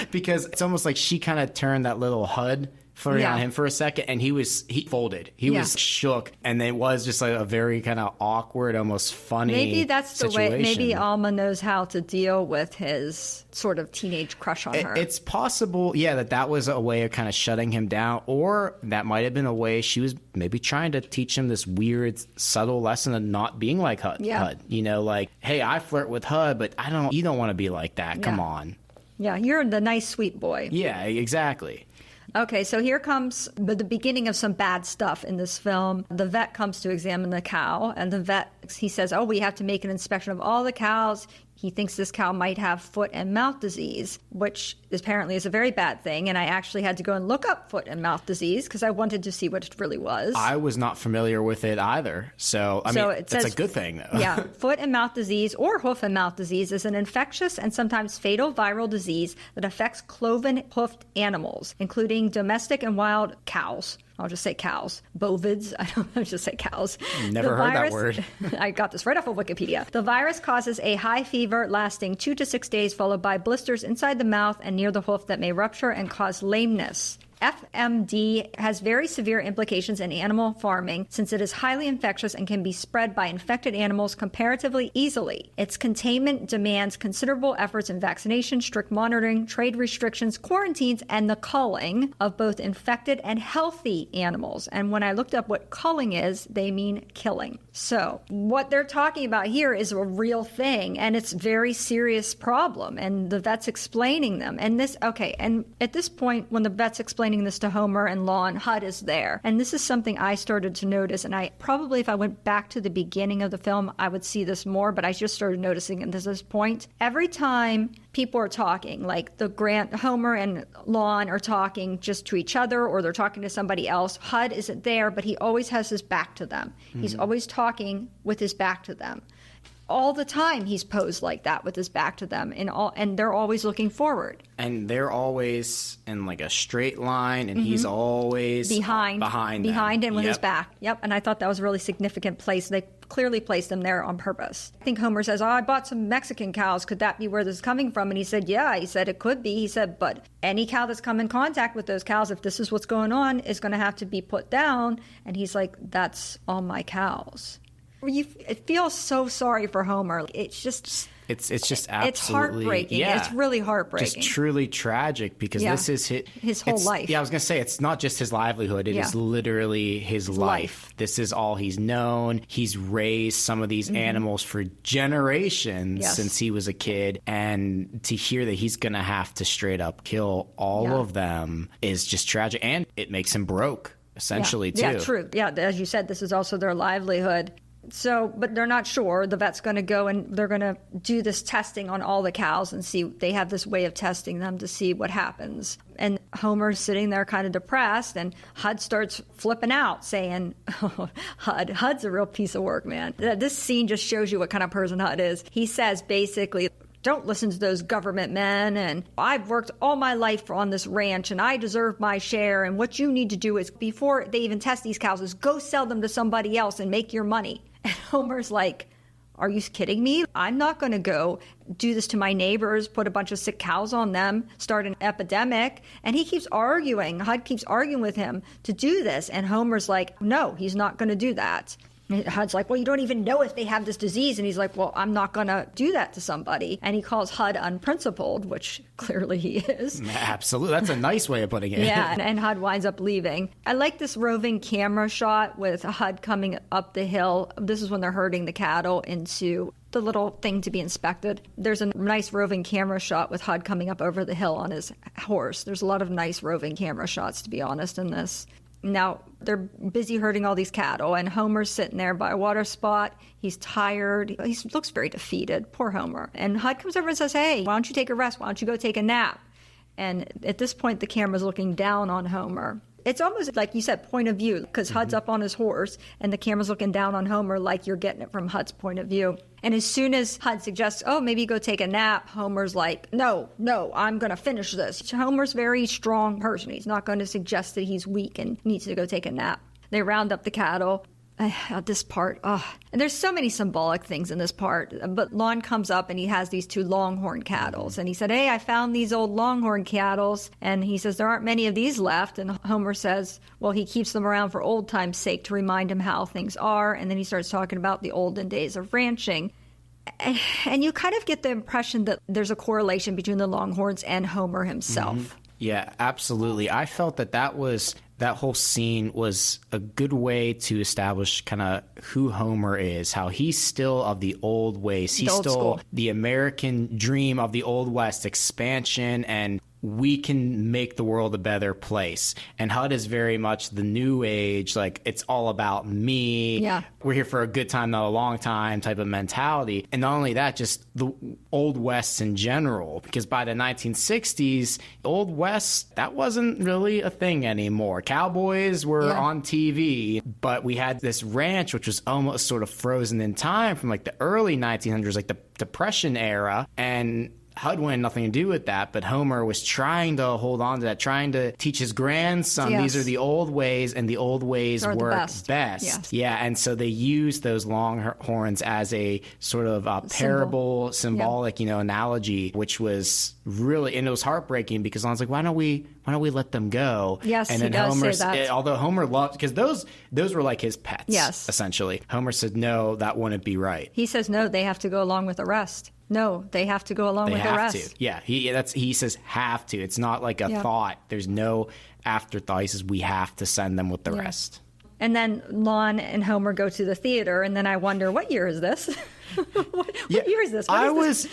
Because it's almost like she kind of turned that little Hud flirting on him for a second, and he folded. He was shook, and it was just like a very kind of awkward, almost funny Maybe that's situation. The way. Maybe Alma knows how to deal with his sort of teenage crush on her. It's possible, that was a way of kind of shutting him down, or that might have been a way she was maybe trying to teach him this weird, subtle lesson of not being like Hud. You know, like, hey, I flirt with Hud, but you don't want to be like that. Come on. Yeah, you're the nice, sweet boy. Yeah, exactly. Okay, so here comes the beginning of some bad stuff in this film. The vet comes to examine the cow, and the vet, he says, oh, we have to make an inspection of all the cows. He thinks this cow might have foot and mouth disease, which apparently is a very bad thing. And I actually had to go and look up foot and mouth disease because I wanted to see what it really was. I was not familiar with it either. So, I mean, it's a good thing, though. Yeah. Foot and mouth disease, or hoof and mouth disease, is an infectious and sometimes fatal viral disease that affects cloven-hoofed animals, including domestic and wild cows. I'll just say cows. Bovids. I'll just say cows. Never heard that word. I got this right off of Wikipedia. The virus causes a high fever lasting 2 to 6 days, followed by blisters inside the mouth and near the hoof that may rupture and cause lameness. FMD has very severe implications in animal farming since it is highly infectious and can be spread by infected animals comparatively easily. Its containment demands considerable efforts in vaccination, strict monitoring, trade restrictions, quarantines, and the culling of both infected and healthy animals. And when I looked up what culling is, they mean killing. So what they're talking about here is a real thing, and it's a very serious problem, and the vet's explaining them. And at this point, when the vet's explaining this to Homer and Lon, Hud is there. And this is something I started to notice, and I probably, if I went back to the beginning of the film, I would see this more, but I just started noticing it at this point. Every time people are talking, like Homer and Lon are talking just to each other, or they're talking to somebody else, Hud isn't there, but he always has his back to them. Mm-hmm. He's always talking with his back to them. All the time he's posed like that with his back to them, and they're always looking forward. And they're always in like a straight line, and he's always behind and with his back. Yep, and I thought that was a really significant place. They clearly placed them there on purpose. I think Homer says, I bought some Mexican cows. Could that be where this is coming from? And he said, yeah. He said, it could be. He said, but any cow that's come in contact with those cows, if this is what's going on, is going to have to be put down. And he's like, that's all my cows. It feels so sorry for Homer. It's just absolutely, it's heartbreaking. Yeah, it's really heartbreaking. Just truly tragic, because this is his whole life. Yeah, I was going to say, it's not just his livelihood. It is literally his life. This is all he's known. He's raised some of these animals for generations since he was a kid. And to hear that he's going to have to straight up kill all of them is just tragic. And it makes him broke, essentially, too. Yeah, true. Yeah, as you said, this is also their livelihood. So, but they're not sure. The vet's going to go and they're going to do this testing on all the cows and see. They have this way of testing them to see what happens. And Homer's sitting there kind of depressed, and Hud starts flipping out, saying, oh, Hud's a real piece of work, man. This scene just shows you what kind of person Hud is. He says basically, don't listen to those government men, and I've worked all my life on this ranch, and I deserve my share, and what you need to do is, before they even test these cows, is go sell them to somebody else and make your money. And Homer's like, are you kidding me? I'm not going to go do this to my neighbors, put a bunch of sick cows on them, start an epidemic. And he keeps arguing. Hud keeps arguing with him to do this. And Homer's like, no, he's not going to do that. And Hud's like, well, you don't even know if they have this disease. And he's like, well, I'm not going to do that to somebody. And he calls Hud unprincipled, which clearly he is. Absolutely. That's a nice way of putting it. Yeah, and Hud winds up leaving. I like this roving camera shot with Hud coming up the hill. This is when they're herding the cattle into the little thing to be inspected. There's a nice roving camera shot with Hud coming up over the hill on his horse. There's a lot of nice roving camera shots, to be honest, in this. Now, they're busy herding all these cattle, and Homer's sitting there by a water spot. He's tired. He looks very defeated. Poor Homer. And Hud comes over and says, hey, why don't you take a rest? Why don't you go take a nap? And at this point, the camera's looking down on Homer. It's almost like you said, point of view, because Hud's up on his horse, and the camera's looking down on Homer like you're getting it from Hud's point of view. And as soon as Hud suggests, oh, maybe go take a nap, Homer's like, no, I'm going to finish this. Homer's a very strong person. He's not going to suggest that he's weak and needs to go take a nap. They round up the cattle. This part, and there's so many symbolic things in this part, but Lon comes up and he has these two longhorn cattle, and he said, hey, I found these old longhorn cattle, and he says there aren't many of these left, and Homer says, well, he keeps them around for old time's sake to remind him how things are, and then he starts talking about the olden days of ranching. And you kind of get the impression that there's a correlation between the longhorns and Homer himself. Mm-hmm. Yeah, absolutely. I felt that whole scene was a good way to establish kind of who Homer is, how he's still of the old ways. He's still the American dream of the Old West, expansion, and we can make the world a better place. And Hud is very much the new age, like, it's all about me. Yeah. We're here for a good time, not a long time type of mentality. And not only that, just the Old West in general, because by the 1960s, Old West, that wasn't really a thing anymore. Cowboys were on TV, but we had this ranch, which was almost sort of frozen in time from like the early 1900s, like the Depression era. And Hud wanted nothing to do with that, but Homer was trying to hold on to that, trying to teach his grandson, Yes. these are the old ways, and the old ways Are the work best. Yes. Yeah, and so they used those longhorns as a sort of parable, symbolic, analogy, which was really, and it was heartbreaking because I was like, why don't we let them go? Yes, and he does say that. Although Homer loved, because those were like his pets, Yes. essentially. Homer said, no, that wouldn't be right. He says, no, they have to go along with the rest. No, they have to go along with the rest. They have to. Yeah, he says have to. It's not like a thought. There's no afterthought. He says we have to send them with the rest. And then Lon and Homer go to the theater, and then I wonder, what year is this? what year is this? I was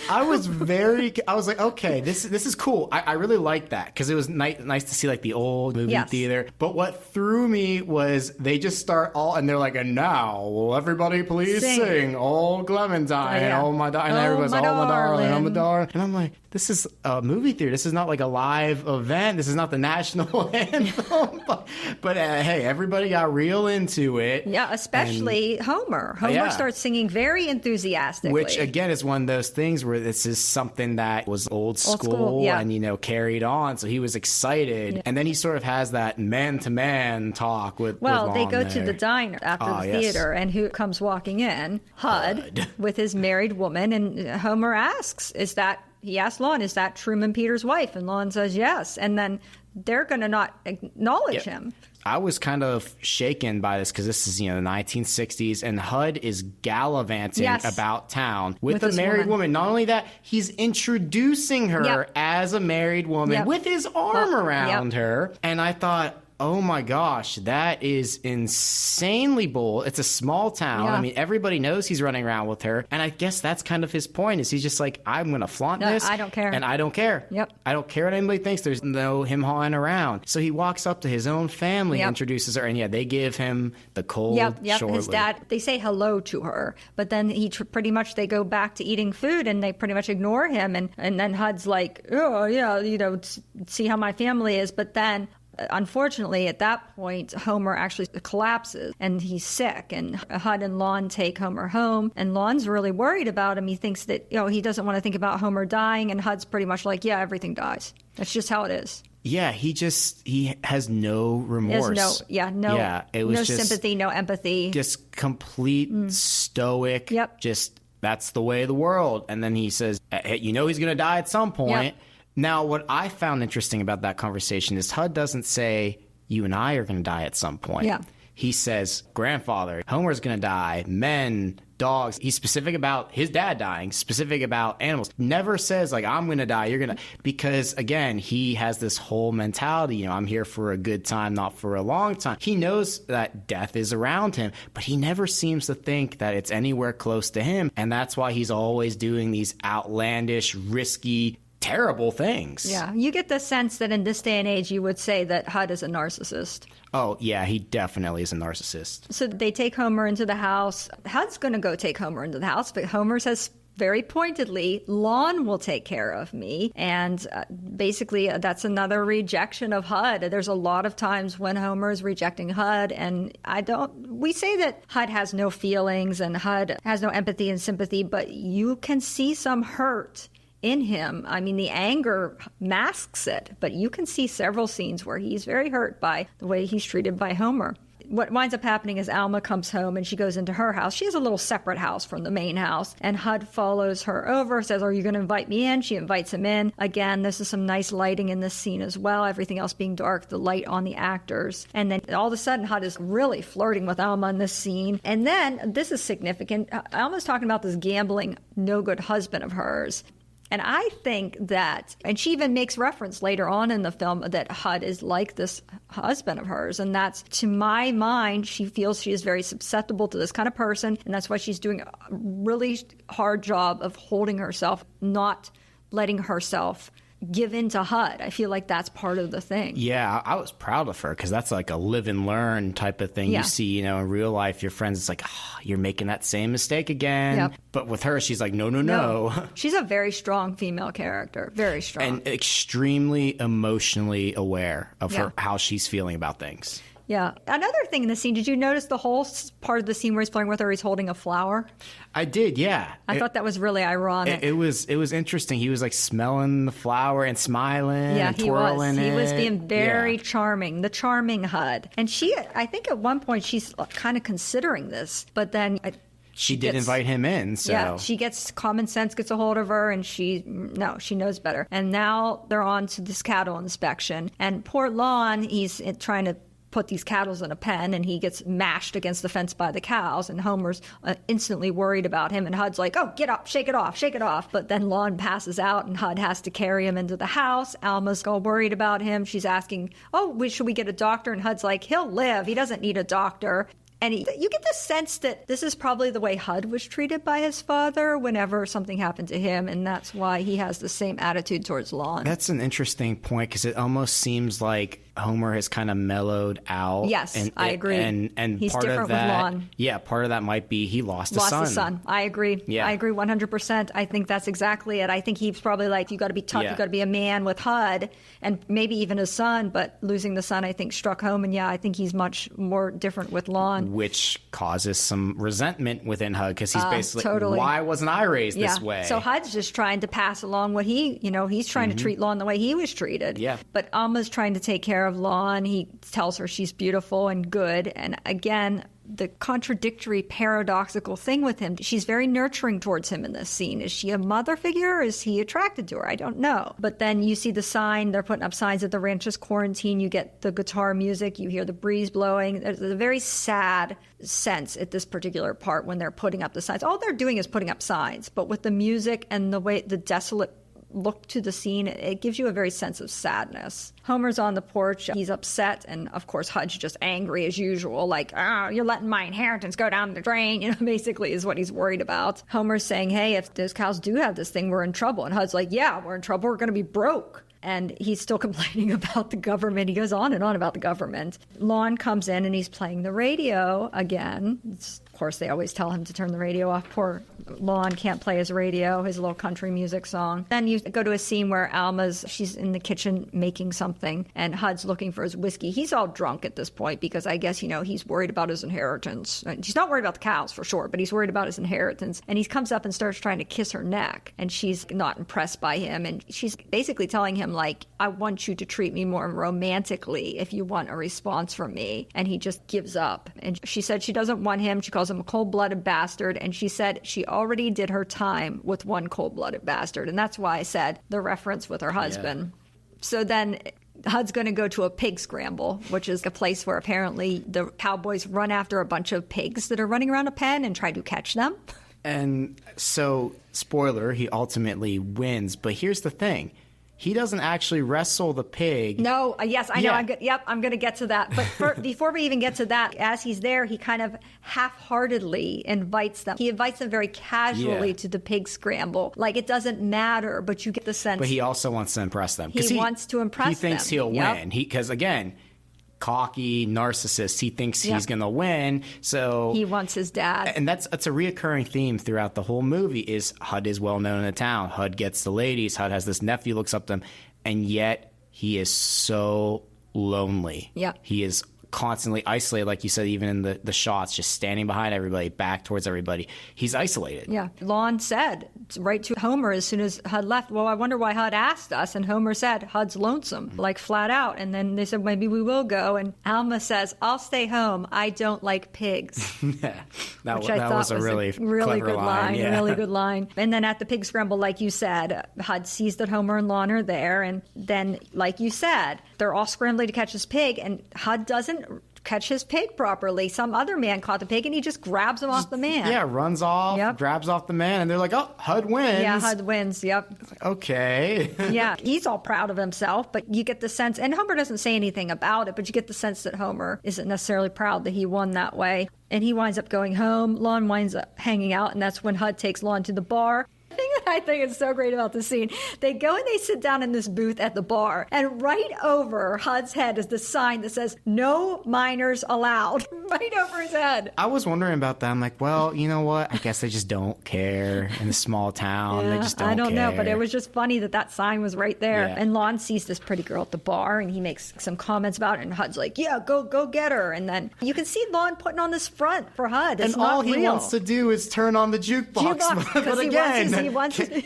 like, okay, this is cool. I really liked that because it was nice to see like the old movie theater. But what threw me was they just start and they're like, and now will everybody please sing Old Clementine, oh my darling, and everybody's oh my darling, oh my darling, and I'm like, this is a movie theater. This is not like a live event. This is not the national anthem. But hey, everybody got real into it. Yeah, especially Homer. Homer starts singing very enthusiastically. Which, again, is one of those things where this is something that was old school and, carried on. So he was excited. Yeah. And then he sort of has that man-to-man talk with Well, they Lon go there. to the diner after the theater, and who comes walking in? Hud. With his married woman. And Homer asks, he asked Lon, is that Truman Peters' wife? And Lon says yes. And then they're going to not acknowledge him. I was kind of shaken by this because this is, the 1960s, and Hud is gallivanting about town with a married woman. Not only that, he's introducing her as a married woman with his arm around her. And I thought, oh my gosh, that is insanely bold. It's a small town. Yeah. I mean, everybody knows he's running around with her. And I guess that's kind of his point, is he's just like, I'm going to flaunt this. I don't care. And I don't care. Yep. I don't care what anybody thinks. There's no him hawing around. So he walks up to his own family, introduces her, and they give him the cold shoulder. His dad, they say hello to her, but then he pretty much, they go back to eating food and they pretty much ignore him. And then Hud's like, oh, yeah, see how my family is. But then, unfortunately, at that point, Homer actually collapses and he's sick. And Hud and Lon take Homer home. And Lon's really worried about him. He thinks that, he doesn't want to think about Homer dying. And Hud's pretty much like, yeah, everything dies. That's just how it is. Yeah, he has no remorse. It was no sympathy, no empathy. Just complete stoic. Yep. Just, that's the way of the world. And then he says, he's going to die at some point. Yep. Now, what I found interesting about that conversation is Hud doesn't say, you and I are going to die at some point. Yeah. He says, grandfather, Homer's going to die, men, dogs. He's specific about his dad dying, specific about animals. Never says, like, I'm going to die, you're going to... Because, again, he has this whole mentality, I'm here for a good time, not for a long time. He knows that death is around him, but he never seems to think that it's anywhere close to him. And that's why he's always doing these outlandish, risky, terrible things. Yeah, you get the sense that in this day and age, you would say that Hud is a narcissist. Oh, yeah, he definitely is a narcissist. So they take Homer into the house. Hud's going to go take Homer into the house, but Homer says very pointedly, Lon will take care of me. And basically, that's another rejection of Hud. There's a lot of times when Homer is rejecting Hud, and we say that Hud has no feelings and Hud has no empathy and sympathy, but you can see some hurt in him. I mean, the anger masks it, but you can see several scenes where he's very hurt by the way he's treated by Homer. What winds up happening is Alma comes home and she goes into her house. She has a little separate house from the main house, and Hud follows her over, says, are you going to invite me in? She invites him in. Again, this is some nice lighting in this scene as well, everything else being dark, the light on the actors. And then all of a sudden, Hud is really flirting with Alma in this scene. And then, this is significant, Alma's talking about this gambling, no good husband of hers. And I think that, and she even makes reference later on in the film that Hud is like this husband of hers. And that's, to my mind, she feels she is very susceptible to this kind of person. And that's why she's doing a really hard job of holding herself, not letting herself give in to Hud. I feel like that's part of the thing. Yeah, I was proud of her because that's like a live and learn type of thing. Yeah. You see, in real life, your friends, it's like, you're making that same mistake again. Yep. But with her, she's like, no. She's a very strong female character. Very strong. And extremely emotionally aware of how she's feeling about things. Yeah. Another thing in the scene, did you notice the whole part of the scene where he's playing with her, he's holding a flower? I did, yeah. I thought that was really ironic. It was interesting. He was like smelling the flower and smiling and twirling He was it. being very charming, the charming HUD. And I think at one point she's kind of considering this, but then... She did invite him in, so... Yeah, she gets common sense, gets a hold of her, and she knows better. And now they're on to this cattle inspection. And poor Lon, he's trying to put these cattle in a pen, and he gets mashed against the fence by the cows, and Homer's instantly worried about him, and HUD's like, oh, get up, shake it off, shake it off. But then Lon passes out, and HUD has to carry him into the house. Alma's all worried about him. She's asking, should we get a doctor? And HUD's like, he'll live. He doesn't need a doctor. And you get the sense that this is probably the way HUD was treated by his father whenever something happened to him, and that's why he has the same attitude towards Lon. That's an interesting point, because it almost seems like Homer has kind of mellowed out. Yes, I agree. And he's part different of that, with Lon. Yeah, part of that might be he lost a son. I agree. Yeah. I agree 100%. I think that's exactly it. I think he's probably like, you got to be tough, you got to be a man with HUD, and maybe even his son, but losing the son, I think, struck home. And yeah, I think he's much more different with Lon. Which causes some resentment within HUD, because he's basically, totally. Why wasn't I raised this way? So HUD's just trying to pass along what he's trying to treat Lon the way he was treated. Yeah. But Alma's trying to take care of Lon. He tells her she's beautiful and good. And again, the contradictory, paradoxical thing with him, she's very nurturing towards him in this scene. Is she a mother figure, or is he attracted to her? I don't know. But then you see the sign, they're putting up signs at the ranch's quarantine. You get the guitar music, you hear the breeze blowing. There's a very sad sense at this particular part when they're putting up the signs. All they're doing is putting up signs, but with the music and the way the desolate look to the scene, it gives you a very sense of sadness. Homer's on the porch. He's upset, and of course HUD's just angry as usual, like, you're letting my inheritance go down the drain, basically is what he's worried about. Homer's saying, hey, if those cows do have this thing, we're in trouble. And HUD's like, yeah, we're in trouble. We're going to be broke. And he's still complaining about the government. He goes on and on about the government. Lon comes in, and he's playing the radio again. Of course, they always tell him to turn the radio off. Poor Lon can't play his radio, his little country music song. Then you go to a scene where she's in the kitchen making something, and HUD's looking for his whiskey. He's all drunk at this point because I guess, he's worried about his inheritance. He's not worried about the cows for sure, but he's worried about his inheritance. And he comes up and starts trying to kiss her neck, and she's not impressed by him. And she's basically telling him, like, I want you to treat me more romantically if you want a response from me. And he just gives up. And she said she doesn't want him. She calls him a cold-blooded bastard. And she said she already did her time with one cold-blooded bastard. And that's why I said the reference with her husband. Yeah. So then HUD's going to go to a pig scramble, which is a place where apparently the cowboys run after a bunch of pigs that are running around a pen and try to catch them. And so, spoiler, he ultimately wins. But here's the thing. He doesn't actually wrestle the pig. No, yes, I know. I'm going to get to that. But before we even get to that, as he's there, he kind of half-heartedly invites them. He invites them very casually to the pig scramble. Like, it doesn't matter, but you get the sense. But he also wants to impress them. He wants to impress them. He thinks he'll win. Because, again, cocky narcissist, he thinks he's going to win, so he wants his dad. And that's a reoccurring theme throughout the whole movie. Is HUD is well known in the town. HUD gets the ladies. HUD has this nephew, looks up to him, and yet he is so lonely. Yeah, he is constantly isolated, like you said, even in the shots, just standing behind everybody, back towards everybody. He's isolated. Yeah. Lon said right to Homer as soon as HUD left, well, I wonder why HUD asked us. And Homer said, HUD's lonesome, like flat out. And then they said, maybe we will go. And Alma says, I'll stay home. I don't like pigs. that was a really good line. Yeah. Really good line. And then at the pig scramble, like you said, HUD sees that Homer and Lon are there. And then, like you said, they're all scrambling to catch this pig. And HUD doesn't catch his pig properly. Some other man caught the pig, and he just grabs him off the man. Yeah, runs off, grabs off the man, and they're like, oh, HUD wins. Yeah, HUD wins, yep. Okay. Yeah, he's all proud of himself, but you get the sense, and Homer doesn't say anything about it, but you get the sense that Homer isn't necessarily proud that he won that way. And he winds up going home. Lon winds up hanging out, and that's when HUD takes Lon to the bar. The thing that I think it's so great about this scene. They go and they sit down in this booth at the bar, and right over Hud's head is the sign that says, "No minors allowed." Right over his head. I was wondering about that. I'm like, well, you know what? I guess they just don't care in a small town. They just don't care. I don't know, but it was just funny that sign was right there. Yeah. And Lon sees this pretty girl at the bar, and he makes some comments about it, and Hud's like, yeah, go get her. And then you can see Lon putting on this front for Hud. It's and all not he real. wants to do is turn on the jukebox. But again,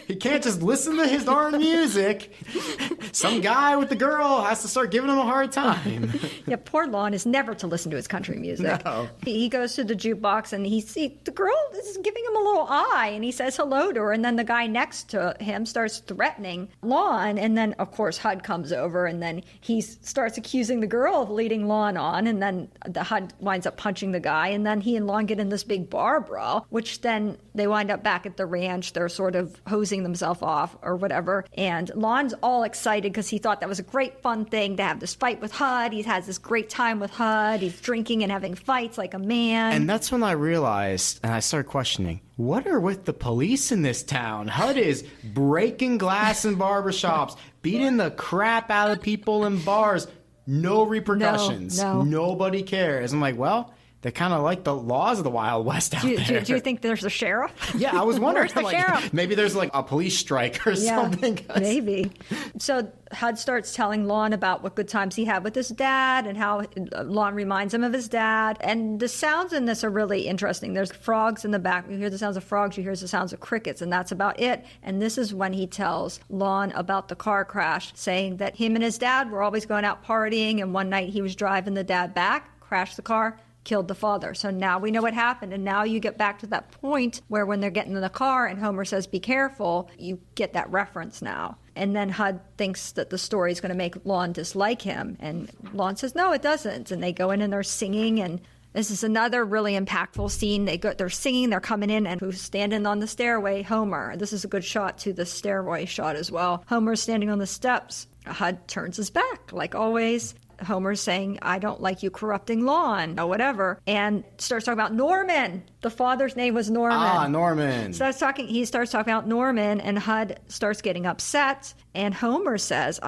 he can't just listen to his darn music. Some guy with the girl has to start giving him a hard time. Yeah, poor Lon is never to listen to his country music. No. He goes to the jukebox, and the girl is giving him a little eye, and he says hello to her, and then the guy next to him starts threatening Lon, and then, of course, Hud comes over, and then he starts accusing the girl of leading Lon on, and then the Hud winds up punching the guy, and then he and Lon get in this big bar brawl, which then they wind up back at the ranch. They're sort of hosing themselves off or whatever, and Lon's all excited because he thought that was a great fun thing to have this fight with Hud. He has this great time with Hud. He's drinking and having fights like a man. And that's when I realized, and I started questioning, what are with the police in this town? Hud is breaking glass in barbershops, beating the crap out of people in bars. No repercussions. No. Nobody cares. I'm like, well, they're kind of like the laws of the Wild West out there. Do you think there's a sheriff? Yeah, I was wondering. Where's the sheriff? Maybe there's like a police strike or something. Maybe. So Hud starts telling Lon about what good times he had with his dad and how Lon reminds him of his dad. And the sounds in this are really interesting. There's frogs in the back. You hear the sounds of frogs, you hear the sounds of crickets, and that's about it. And this is when he tells Lon about the car crash, saying that him and his dad were always going out partying, and one night he was driving the dad back, crashed the car, killed the father. So now we know what happened. And now you get back to that point where when they're getting in the car and Homer says, be careful, you get that reference now. And then Hud thinks that the story is going to make Lon dislike him. And Lon says, no, it doesn't. And they go in and they're singing. And this is another really impactful scene. They're singing, they're coming in, and who's standing on the stairway? Homer. This is a good shot to the stairway shot as well. Homer's standing on the steps. Hud turns his back, like always. Homer's saying, I don't like you corrupting Lon, or whatever, and starts talking about Norman. The father's name was Norman. Ah, Norman. He starts talking about Norman, and Hud starts getting upset, and Homer says,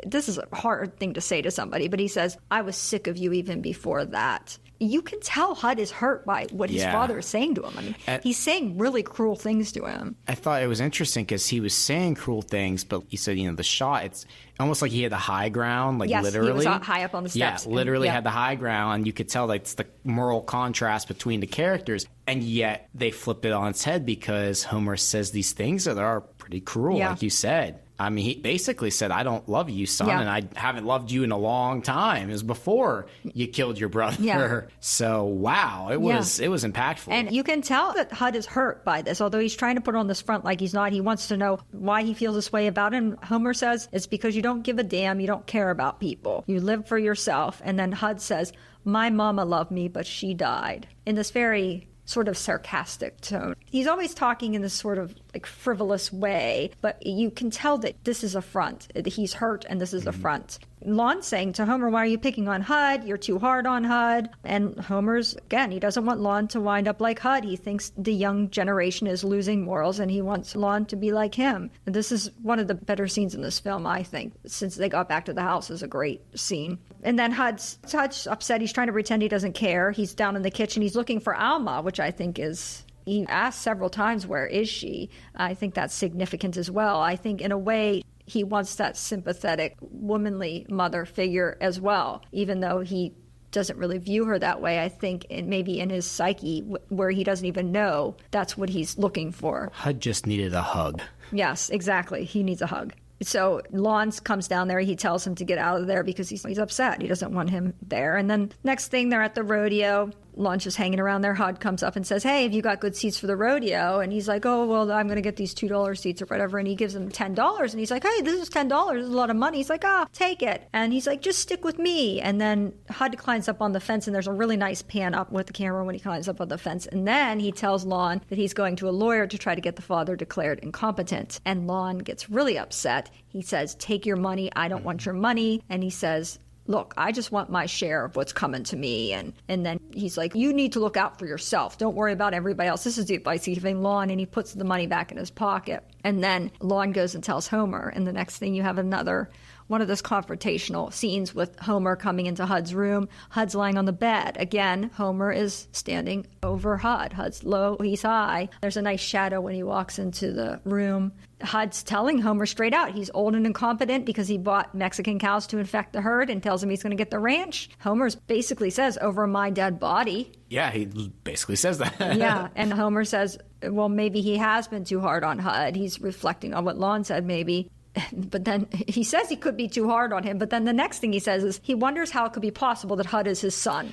this is a hard thing to say to somebody, but he says, I was sick of you even before that. You can tell Hud is hurt by what his father is saying to him. I mean, he's saying really cruel things to him. I thought it was interesting because he was saying cruel things, but he said, the shot, it's almost like he had the high ground, like literally. He was high up on the steps. Yeah, literally had the high ground, and you could tell it's the moral contrast between the characters, and yet they flip it on its head because Homer says these things that are pretty cruel, like you said. I mean, he basically said, I don't love you, son, and I haven't loved you in a long time. It was before you killed your brother. Yeah. So, wow, it was impactful. And you can tell that Hud is hurt by this, although he's trying to put on this front like he's not. He wants to know why he feels this way about him. Homer says, it's because you don't give a damn, you don't care about people. You live for yourself. And then Hud says, my mama loved me, but she died. In this very sort of sarcastic tone. He's always talking in this sort of like frivolous way, but you can tell that this is a front. He's hurt and this is a front. Lon's saying to Homer, why are you picking on Hud? You're too hard on Hud. And Homer's, again, he doesn't want Lon to wind up like Hud. He thinks the young generation is losing morals and he wants Lon to be like him. And this is one of the better scenes in this film, I think. Since they got back to the house is a great scene. And then Hud's upset. He's trying to pretend he doesn't care. He's down in the kitchen. He's looking for Alma, which I think is... He asked several times, where is she? I think that's significant as well. I think in a way he wants that sympathetic, womanly mother figure as well, even though he doesn't really view her that way. I think maybe in his psyche, where he doesn't even know, that's what he's looking for. Hud just needed a hug. Yes, exactly. He needs a hug. So Lon comes down there. He tells him to get out of there because he's upset. He doesn't want him there. And then next thing, they're at the rodeo. Lon's just hanging around there. Hud comes up and says, hey, have you got good seats for the rodeo? And he's like, oh, well, I'm going to get these $2 seats or whatever. And he gives him $10. And he's like, hey, this is $10. This is a lot of money. He's like, take it. And he's like, just stick with me. And then Hud climbs up on the fence, and there's a really nice pan up with the camera when he climbs up on the fence. And then he tells Lon that he's going to a lawyer to try to get the father declared incompetent. And Lon gets really upset. He says, take your money. I don't want your money. And he says, look, I just want my share of what's coming to me. And then he's like, you need to look out for yourself. Don't worry about everybody else. This is the advice he's giving Lon, and he puts the money back in his pocket. And then Lon goes and tells Homer, and the next thing you have another one of those confrontational scenes with Homer coming into Hud's room. Hud's lying on the bed. Again, Homer is standing over Hud. Hud's low, he's high. There's a nice shadow when he walks into the room. Hud's telling Homer straight out he's old and incompetent because he bought Mexican cows to infect the herd and tells him he's going to get the ranch. Homer basically says, over my dead body. Yeah, he basically says that. Yeah, and Homer says, well, maybe he has been too hard on Hud. He's reflecting on what Lon said, maybe. But then he says he could be too hard on him. But then the next thing he says is he wonders how it could be possible that Hud is his son.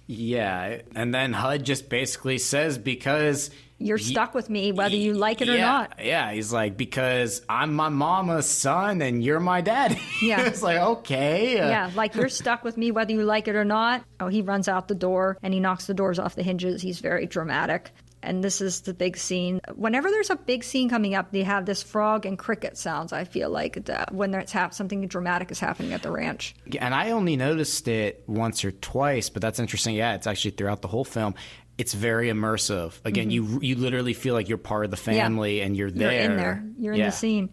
Yeah, and then Hud just basically says, because... You're stuck with me whether you like it or not. Yeah, he's like, because I'm my mama's son and you're my daddy. Yeah. It's like, okay. Yeah, like you're stuck with me whether you like it or not. Oh, he runs out the door and he knocks the doors off the hinges. He's very dramatic. And this is the big scene. Whenever there's a big scene coming up, they have this frog and cricket sounds, I feel like, when there's something dramatic is happening at the ranch. And I only noticed it once or twice, but that's interesting. Yeah, it's actually throughout the whole film. It's very immersive. Again, you literally feel like you're part of the family and you're there. You're in there. You're in the scene.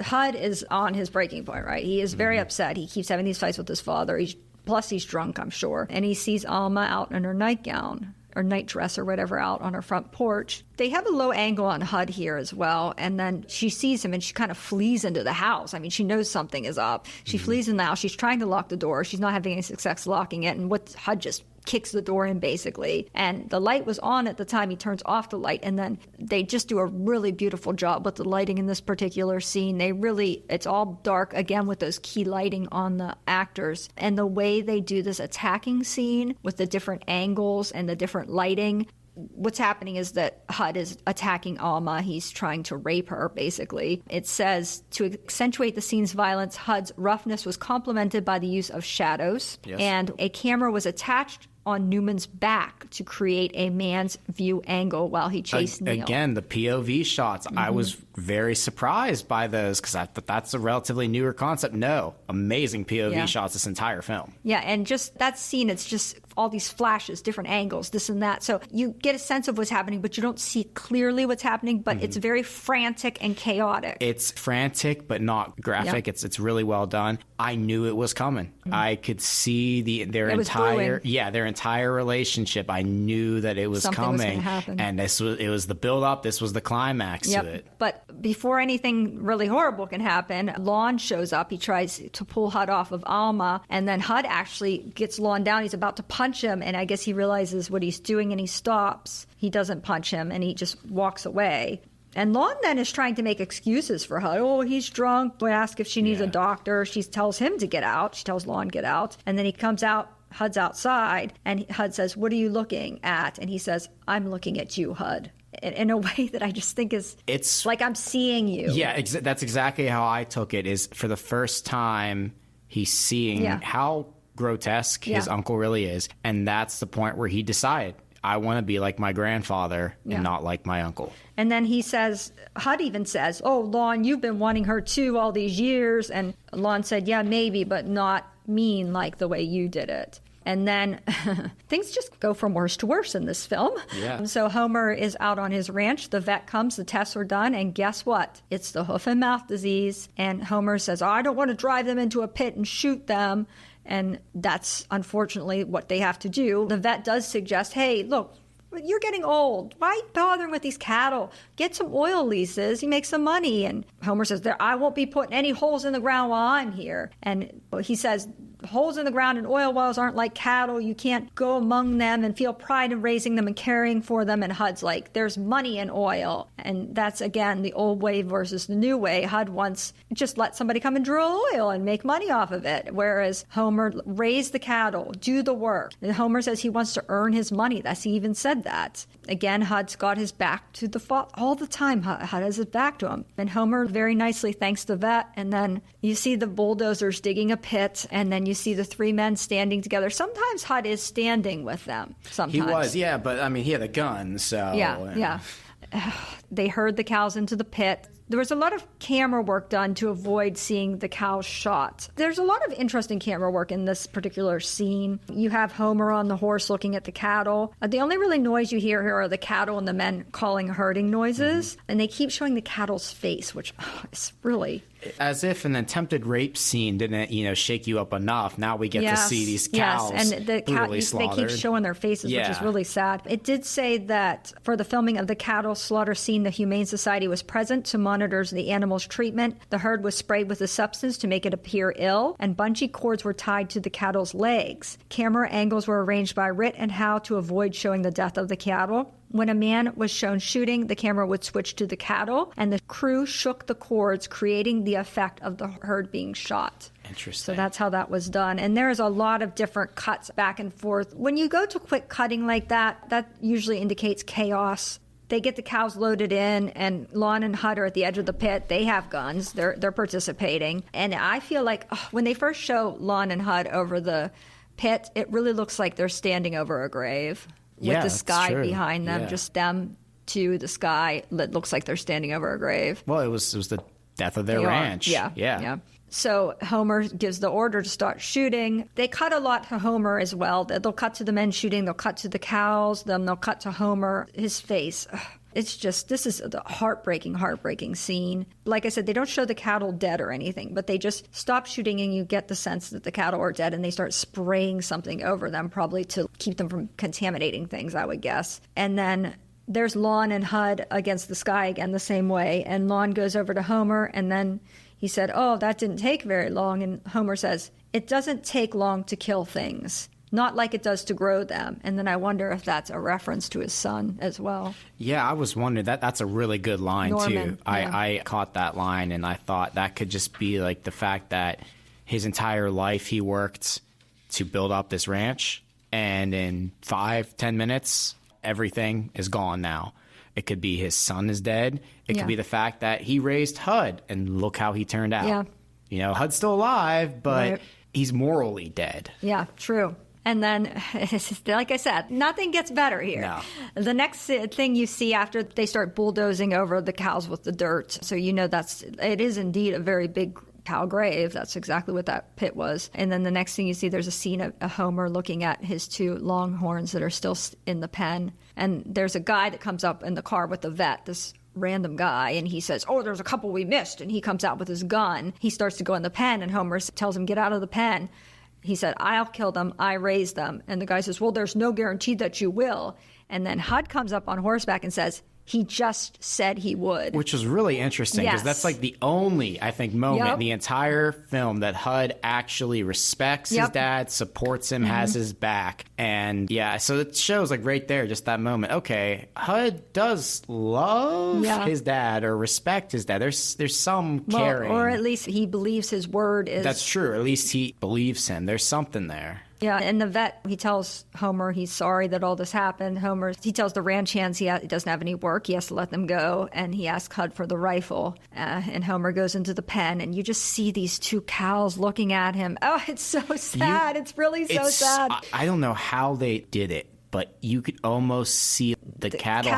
Hud is on his breaking point, right? He is very upset. He keeps having these fights with his father. Plus he's drunk, I'm sure. And he sees Alma out in her nightgown or night dress or whatever out on her front porch. They have a low angle on Hud here as well. And then she sees him and she kind of flees into the house. I mean, she knows something is up. She flees in the house. She's trying to lock the door. She's not having any success locking it. And Hud just kicks the door in, basically. And the light was on at the time. He turns off the light. And then they just do a really beautiful job with the lighting in this particular scene. It's all dark, again, with those key lighting on the actors. And the way they do this attacking scene with the different angles and the different lighting, what's happening is that Hud is attacking Alma. He's trying to rape her, basically. It says, to accentuate the scene's violence, Hud's roughness was complemented by the use of shadows. Yes. And a camera was attached on Newman's back to create a man's view angle while he chased Neal. Again, the POV shots. I was very surprised by those because I thought that's a relatively newer concept. No, amazing POV shots this entire film. Yeah, and just that scene, it's just all these flashes, different angles, this and that. So you get a sense of what's happening, but you don't see clearly what's happening, but it's very frantic and chaotic. It's frantic, but not graphic. Yep. It's really well done. I knew it was coming. I could see their entire relationship. I knew that it was Something coming. Was gonna happen. And it was the build up, this was the climax to it. But before anything really horrible can happen, Lon shows up. He tries to pull Hud off of Alma, and then Hud actually gets Lon down. He's about to punch him, and I guess he realizes what he's doing, and he stops. He doesn't punch him, and he just walks away. And Lon then is trying to make excuses for Hud. Oh, he's drunk. We ask if she needs a doctor. She tells him to get out. She tells Lon get out. And then he comes out. Hud's outside, and Hud says, "What are you looking at?" And he says, "I'm looking at you, Hud." In a way that I just think it's like I'm seeing you. Yeah, that's exactly how I took it, is for the first time he's seeing how grotesque his uncle really is. And that's the point where he decided, I want to be like my grandfather and not like my uncle. And then he says, Hud even says, "Oh, Lon, you've been wanting her too all these years." And Lon said, "Yeah, maybe, but not mean like the way you did it." And then things just go from worse to worse in this film. Yeah. So Homer is out on his ranch. The vet comes, the tests are done, and guess what? It's the hoof and mouth disease. And Homer says, "Oh, I don't want to drive them into a pit and shoot them." And that's unfortunately what they have to do. The vet does suggest, hey, look, you're getting old. Why bothering with these cattle? Get some oil leases. You make some money. And Homer says, I won't be putting any holes in the ground while I'm here. And he says, holes in the ground and oil wells aren't like cattle. You can't go among them and feel pride in raising them and caring for them. And Hud's like, there's money in oil. And that's, again, the old way versus the new way. Hud wants just let somebody come and drill oil and make money off of it. Whereas Homer, raise the cattle, do the work. And Homer says he wants to earn his money. He even said that. Again, Hud's got his back to the father all the time. Hud has his back to him. And Homer very nicely thanks the vet. And then you see the bulldozers digging a pit. And then you see the three men standing together. Sometimes Hud is standing with them. Sometimes. He was, yeah. But, I mean, he had a gun, so. Yeah. They herd the cows into the pit. There was a lot of camera work done to avoid seeing the cows shot. There's a lot of interesting camera work in this particular scene. You have Homer on the horse looking at the cattle. The only really noise you hear here are the cattle and the men calling herding noises. And they keep showing the cattle's face, which is really... As if an attempted rape scene didn't, shake you up enough. Now we get to see these cows and the brutally slaughtered. They keep showing their faces, which is really sad. It did say that for the filming of the cattle slaughter scene, the Humane Society was present to monitor the animal's treatment. The herd was sprayed with a substance to make it appear ill, and bungee cords were tied to the cattle's legs. Camera angles were arranged by Rit and Howe to avoid showing the death of the cattle. When a man was shown shooting, the camera would switch to the cattle, and the crew shook the cords, creating the effect of the herd being shot. Interesting. So that's how that was done. And there's a lot of different cuts back and forth. When you go to quick cutting like that, that usually indicates chaos. They get the cows loaded in, and Lon and Hud are at the edge of the pit. They have guns. They're participating. And I feel like when they first show Lon and Hud over the pit, it really looks like they're standing over a grave. With the sky behind them, just them to the sky. It looks like they're standing over a grave. Well, it was the death of their ranch. Yeah. So Homer gives the order to start shooting. They cut a lot to Homer as well. They'll cut to the men shooting. They'll cut to the cows. Then they'll cut to Homer. His face. It's just, this is a heartbreaking scene. Like I said, they don't show the cattle dead or anything, but they just stop shooting and you get the sense that the cattle are dead, and they start spraying something over them, probably to keep them from contaminating things, I would guess. And then there's Lon and Hud against the sky again the same way. And Lon goes over to Homer, and then he said, "Oh, that didn't take very long." And Homer says, "It doesn't take long to kill things. Not like it does to grow them." And then I wonder if that's a reference to his son as well. Yeah, I was wondering. That's a really good line, Norman, too. I caught that line, and I thought that could just be like the fact that his entire life he worked to build up this ranch, and in 5-10 minutes, everything is gone now. It could be his son is dead. It could be the fact that he raised Hud, and look how he turned out. Yeah. Hud's still alive, but he's morally dead. Yeah, true. And then, like I said, nothing gets better here. No. The next thing you see after they start bulldozing over the cows with the dirt, so it is indeed a very big cow grave. That's exactly what that pit was. And then the next thing you see, there's a scene of Homer looking at his two longhorns that are still in the pen. And there's a guy that comes up in the car with the vet, this random guy, and he says, "Oh, there's a couple we missed." And he comes out with his gun. He starts to go in the pen, and Homer tells him, "Get out of the pen." He said, "I'll kill them. I raised them." And the guy says, "Well, there's no guarantee that you will." And then Hud comes up on horseback and says, "He just said he would." Which was really interesting, because that's like the only, I think, moment in the entire film that Hud actually respects his dad, supports him, has his back. And so it shows like right there, just that moment. Okay, Hud does love his dad or respect his dad. There's some caring. Or at least he believes his word is... That's true. At least he believes him. There's something there. Yeah, and the vet, he tells Homer he's sorry that all this happened. He tells the ranch hands he doesn't have any work. He has to let them go, and he asks Hud for the rifle. And Homer goes into the pen, and you just see these two cows looking at him. Oh, it's so sad. It's really so sad. I don't know how they did it, but you could almost see the cattle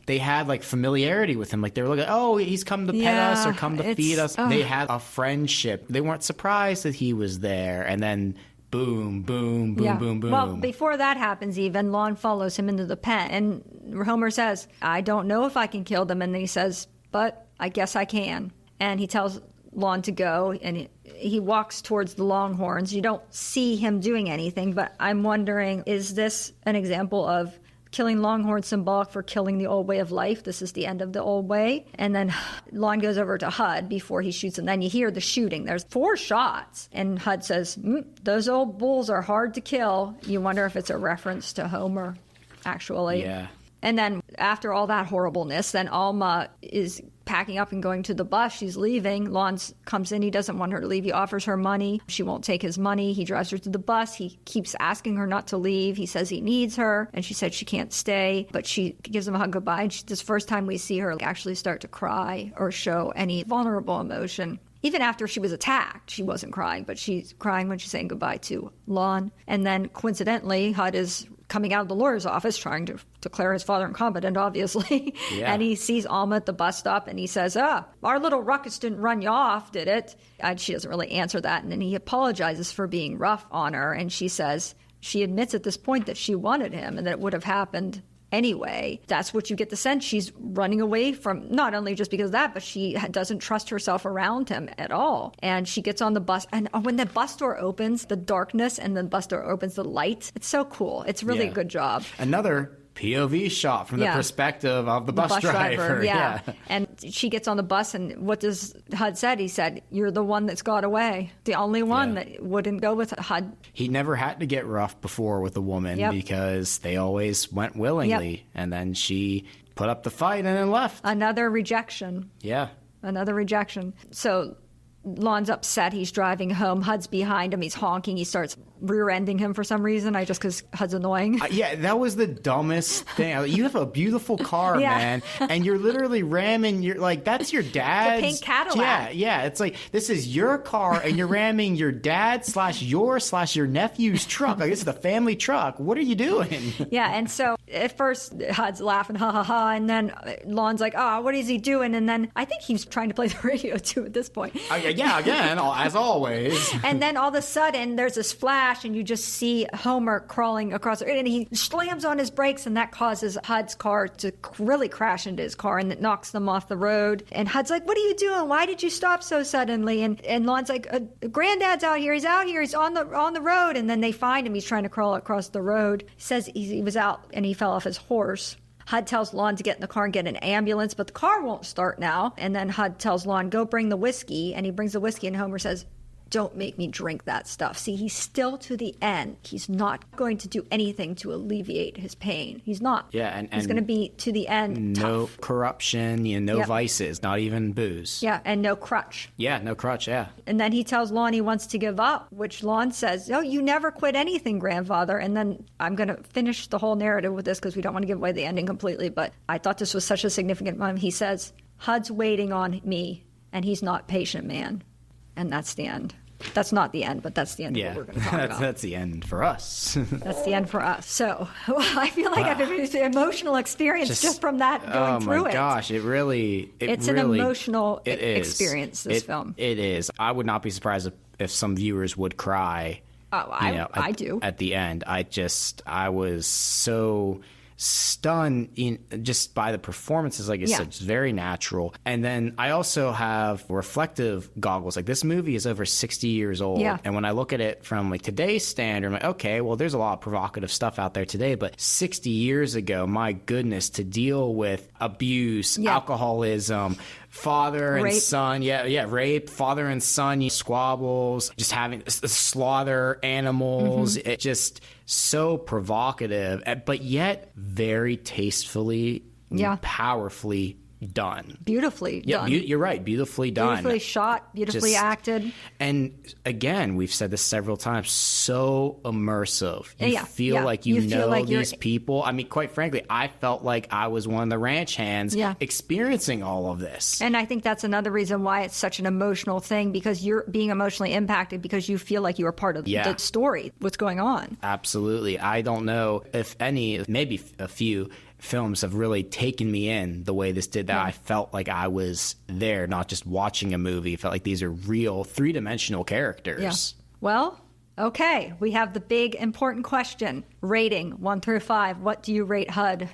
had like familiarity with him. Like they were looking, oh, he's come to pet us or come to feed us. They had a friendship. They weren't surprised that he was there. And then... boom, boom, boom, boom, boom. Well, before that happens even, Lon follows him into the pen. And Homer says, "I don't know if I can kill them." And then he says, "But I guess I can." And he tells Lon to go, and he walks towards the longhorns. You don't see him doing anything, but I'm wondering, is this an example of killing longhorns symbolic for killing the old way of life? This is the end of the old way. And then Lon goes over to Hud before he shoots him. Then you hear the shooting. There's 4 shots. And Hud says, "Those old bulls are hard to kill." You wonder if it's a reference to Homer, actually. Yeah. And then after all that horribleness, then Alma is packing up and going to the bus. She's leaving. Lon comes in. He doesn't want her to leave. He offers her money. She won't take his money. He drives her to the bus. He keeps asking her not to leave. He says he needs her, and she said she can't stay, but she gives him a hug goodbye. And this is the first time we see her actually start to cry or show any vulnerable emotion. Even after she was attacked, she wasn't crying, but she's crying when she's saying goodbye to Lon. And then, coincidentally, Hud is coming out of the lawyer's office trying to declare his father incompetent, obviously. Yeah. And he sees Alma at the bus stop and he says, our little ruckus didn't run you off, did it? And she doesn't really answer that. And then he apologizes for being rough on her. And she says, she admits at this point that she wanted him and that it would have happened anyway. That's what you get the sense she's running away from, not only just because of that, but she doesn't trust herself around him at all. And she gets on the bus, and when the bus door opens, the darkness, and the bus door opens the light, it's so cool. It's really a good job. Another POV shot from the perspective of the bus driver. Yeah. And she gets on the bus, and what does HUD said? He said, "You're the one that's got away. The only one that wouldn't go with HUD." He never had to get rough before with a woman because they always went willingly. Yep. And then she put up the fight and then left. Another rejection. Yeah. Another rejection. So Lon's upset. He's driving home. HUD's behind him. He's honking. He starts rear-ending him for some reason. Just because HUD's annoying. That was the dumbest thing. You have a beautiful car, man, and you're literally ramming that's your dad's. The pink Cadillac. Yeah. It's like, this is your car, and you're ramming your dad / your nephew's truck. Like, this is the family truck. What are you doing? Yeah, and so at first HUD's laughing, ha ha ha, and then Lon's like, what is he doing? And then I think he's trying to play the radio too at this point. Yeah, again, as always. And then all of a sudden, there's this flash, and you just see Homer crawling across, and he slams on his brakes, and that causes HUD's car to really crash into his car, and it knocks them off the road. And HUD's like, "What are you doing? Why did you stop so suddenly?" And Lon's like, "Granddad's out here. He's out here. He's on the road." And then they find him. He's trying to crawl across the road. He says he was out, and he fell off his horse. HUD tells Lon to get in the car and get an ambulance, but the car won't start now. And then HUD tells Lon, "Go bring the whiskey." And he brings the whiskey, and Homer says, "Don't make me drink that stuff." See, he's still to the end. He's not going to do anything to alleviate his pain. He's not. Yeah, and he's going to be to the end. No tough. corruption, no vices, not even booze. Yeah, and no crutch. Yeah, no crutch, yeah. And then he tells Lon he wants to give up, which Lon says, "Oh, you never quit anything, grandfather." And then I'm going to finish the whole narrative with this because we don't want to give away the ending completely, but I thought this was such a significant moment. He says, "HUD's waiting on me, and he's not patient, man." And that's the end. That's not the end, but that's the end of what we're going to talk about. That's the end for us. That's the end for us. So I feel like I've had an emotional experience just from that going through it. Oh my gosh, it's an emotional experience, this film. It is. I would not be surprised if some viewers would cry. Oh, I do. At the end. I was so stunned just by the performances. Like I said, it's very natural. And then I also have reflective goggles. Like, this movie is over 60 years old. Yeah. And when I look at it from today's standard, I'm like, okay, well, there's a lot of provocative stuff out there today, but 60 years ago, my goodness, to deal with abuse, alcoholism, father and rape. son, rape, father and son squabbles, just having slaughter animals. It just so provocative, but yet very tastefully, powerfully done. Beautifully done. You're right. Beautifully done. Beautifully shot, beautifully acted. And again, we've said this several times, so immersive. You feel like you know like these people. I mean, quite frankly, I felt like I was one of the ranch hands experiencing all of this. And I think that's another reason why it's such an emotional thing, because you're being emotionally impacted because you feel like you are part of the story, what's going on. Absolutely. I don't know if any, maybe a few films have really taken me in the way this did, that I felt like I was there, not just watching a movie. I felt like these are real three-dimensional characters. Yeah. Well, okay. We have the big important question. Rating 1 through 5. What do you rate HUD?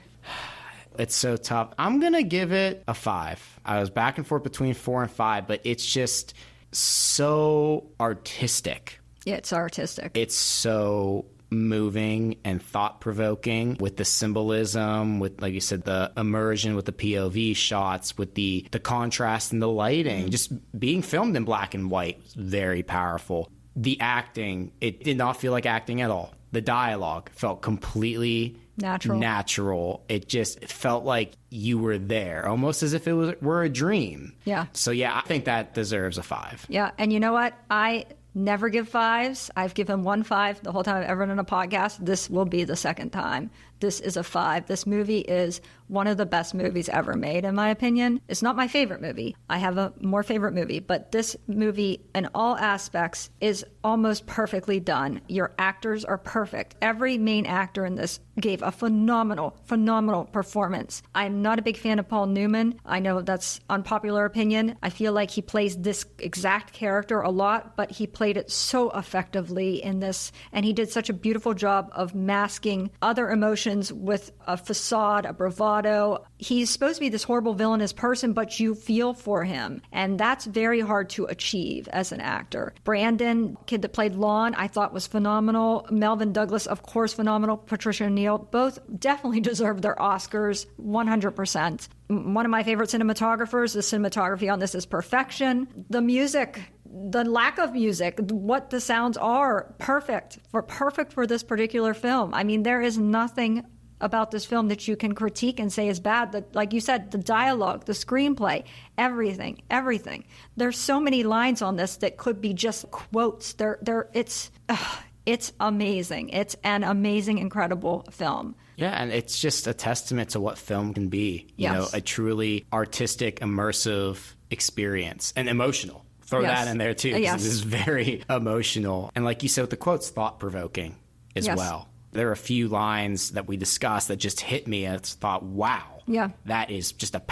It's so tough. I'm going to give it a 5. I was back and forth between 4 and 5, but it's just so artistic. Yeah, it's artistic. It's so moving and thought-provoking with the symbolism, with, like you said, the immersion with the POV shots, with the contrast and the lighting. Just being filmed in black and white, very powerful. The acting, it did not feel like acting at all. The dialogue felt completely natural. It just felt like you were there, almost as if it were a dream. Yeah. So I think that deserves a 5. Yeah, and you know what? I never give 5s. I've given 1 5 the whole time I've ever done a podcast. This will be the second time this is a 5. This movie is one of the best movies ever made, in my opinion. It's not my favorite movie. I have a more favorite movie, but this movie in all aspects is almost perfectly done. Your actors are perfect. Every main actor in this gave a phenomenal performance. I'm not a big fan of Paul Newman. I know that's unpopular opinion. I feel like he plays this exact character a lot, but he played it so effectively in this, and he did such a beautiful job of masking other emotions with a facade, a bravado. He's supposed to be this horrible villainous person, but you feel for him, and that's very hard to achieve as an actor. Brandon, kid that played Lon, I thought was phenomenal. Melvin Douglas, of course, phenomenal. Patricia Neal, both definitely deserve their Oscars, 100%. One of my favorite cinematographers, the cinematography on this is perfection. The music, the lack of music, what the sounds are, perfect for this particular film. I mean, there is nothing about this film that you can critique and say is bad. Like you said, the dialogue, the screenplay, everything. There's so many lines on this that could be just quotes. It's amazing. It's an amazing, incredible film. Yeah, and it's just a testament to what film can be. You know, a truly artistic, immersive experience, and emotional. Throw that in there too, because this is very emotional. And like you said with the quotes, thought-provoking as well. There are a few lines that we discussed that just hit me and it's thought, wow, that is just that's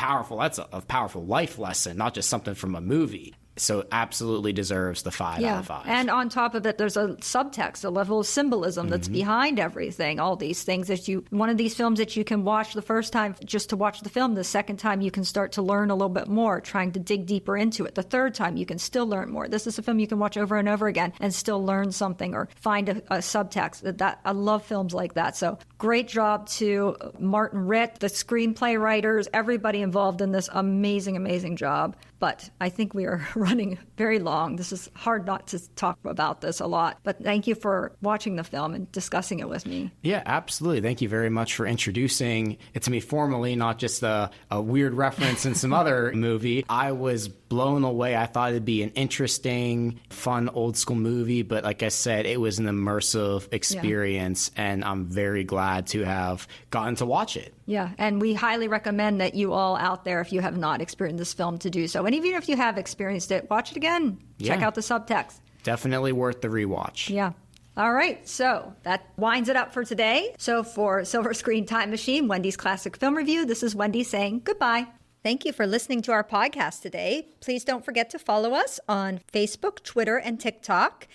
a powerful life lesson, not just something from a movie. So absolutely deserves the 5 out of 5. And on top of it, there's a subtext, a level of symbolism that's behind everything. All these things one of these films that you can watch the first time just to watch the film. The second time you can start to learn a little bit more, trying to dig deeper into it. The third time you can still learn more. This is a film you can watch over and over again and still learn something or find a subtext. I love films like that. So great job to Martin Ritt, the screenplay writers, everybody involved in this amazing job. But I think we are running very long. This is hard not to talk about this a lot. But thank you for watching the film and discussing it with me. Yeah, absolutely. Thank you very much for introducing it to me formally, not just a weird reference in some other movie. I was blown away. I thought it'd be an interesting, fun, old school movie. But like I said, it was an immersive experience. And I'm very glad to have gotten to watch it. Yeah, and we highly recommend that you all out there, if you have not experienced this film, to do so. And even if you have experienced it, watch it again. Check out the subtext. Definitely worth the rewatch. Yeah. All right, so that winds it up for today. So for Silver Screen Time Machine, Wendy's Classic Film Review, this is Wendy saying goodbye. Thank you for listening to our podcast today. Please don't forget to follow us on Facebook, Twitter, and TikTok.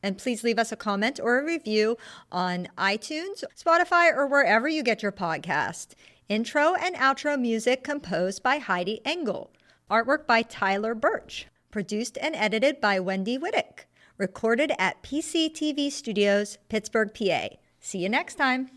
And please leave us a comment or a review on iTunes, Spotify, or wherever you get your podcast. Intro and outro music composed by Heidi Engel. Artwork by Tyler Birch. Produced and edited by Wendy Whittick. Recorded at PCTV Studios, Pittsburgh, PA. See you next time.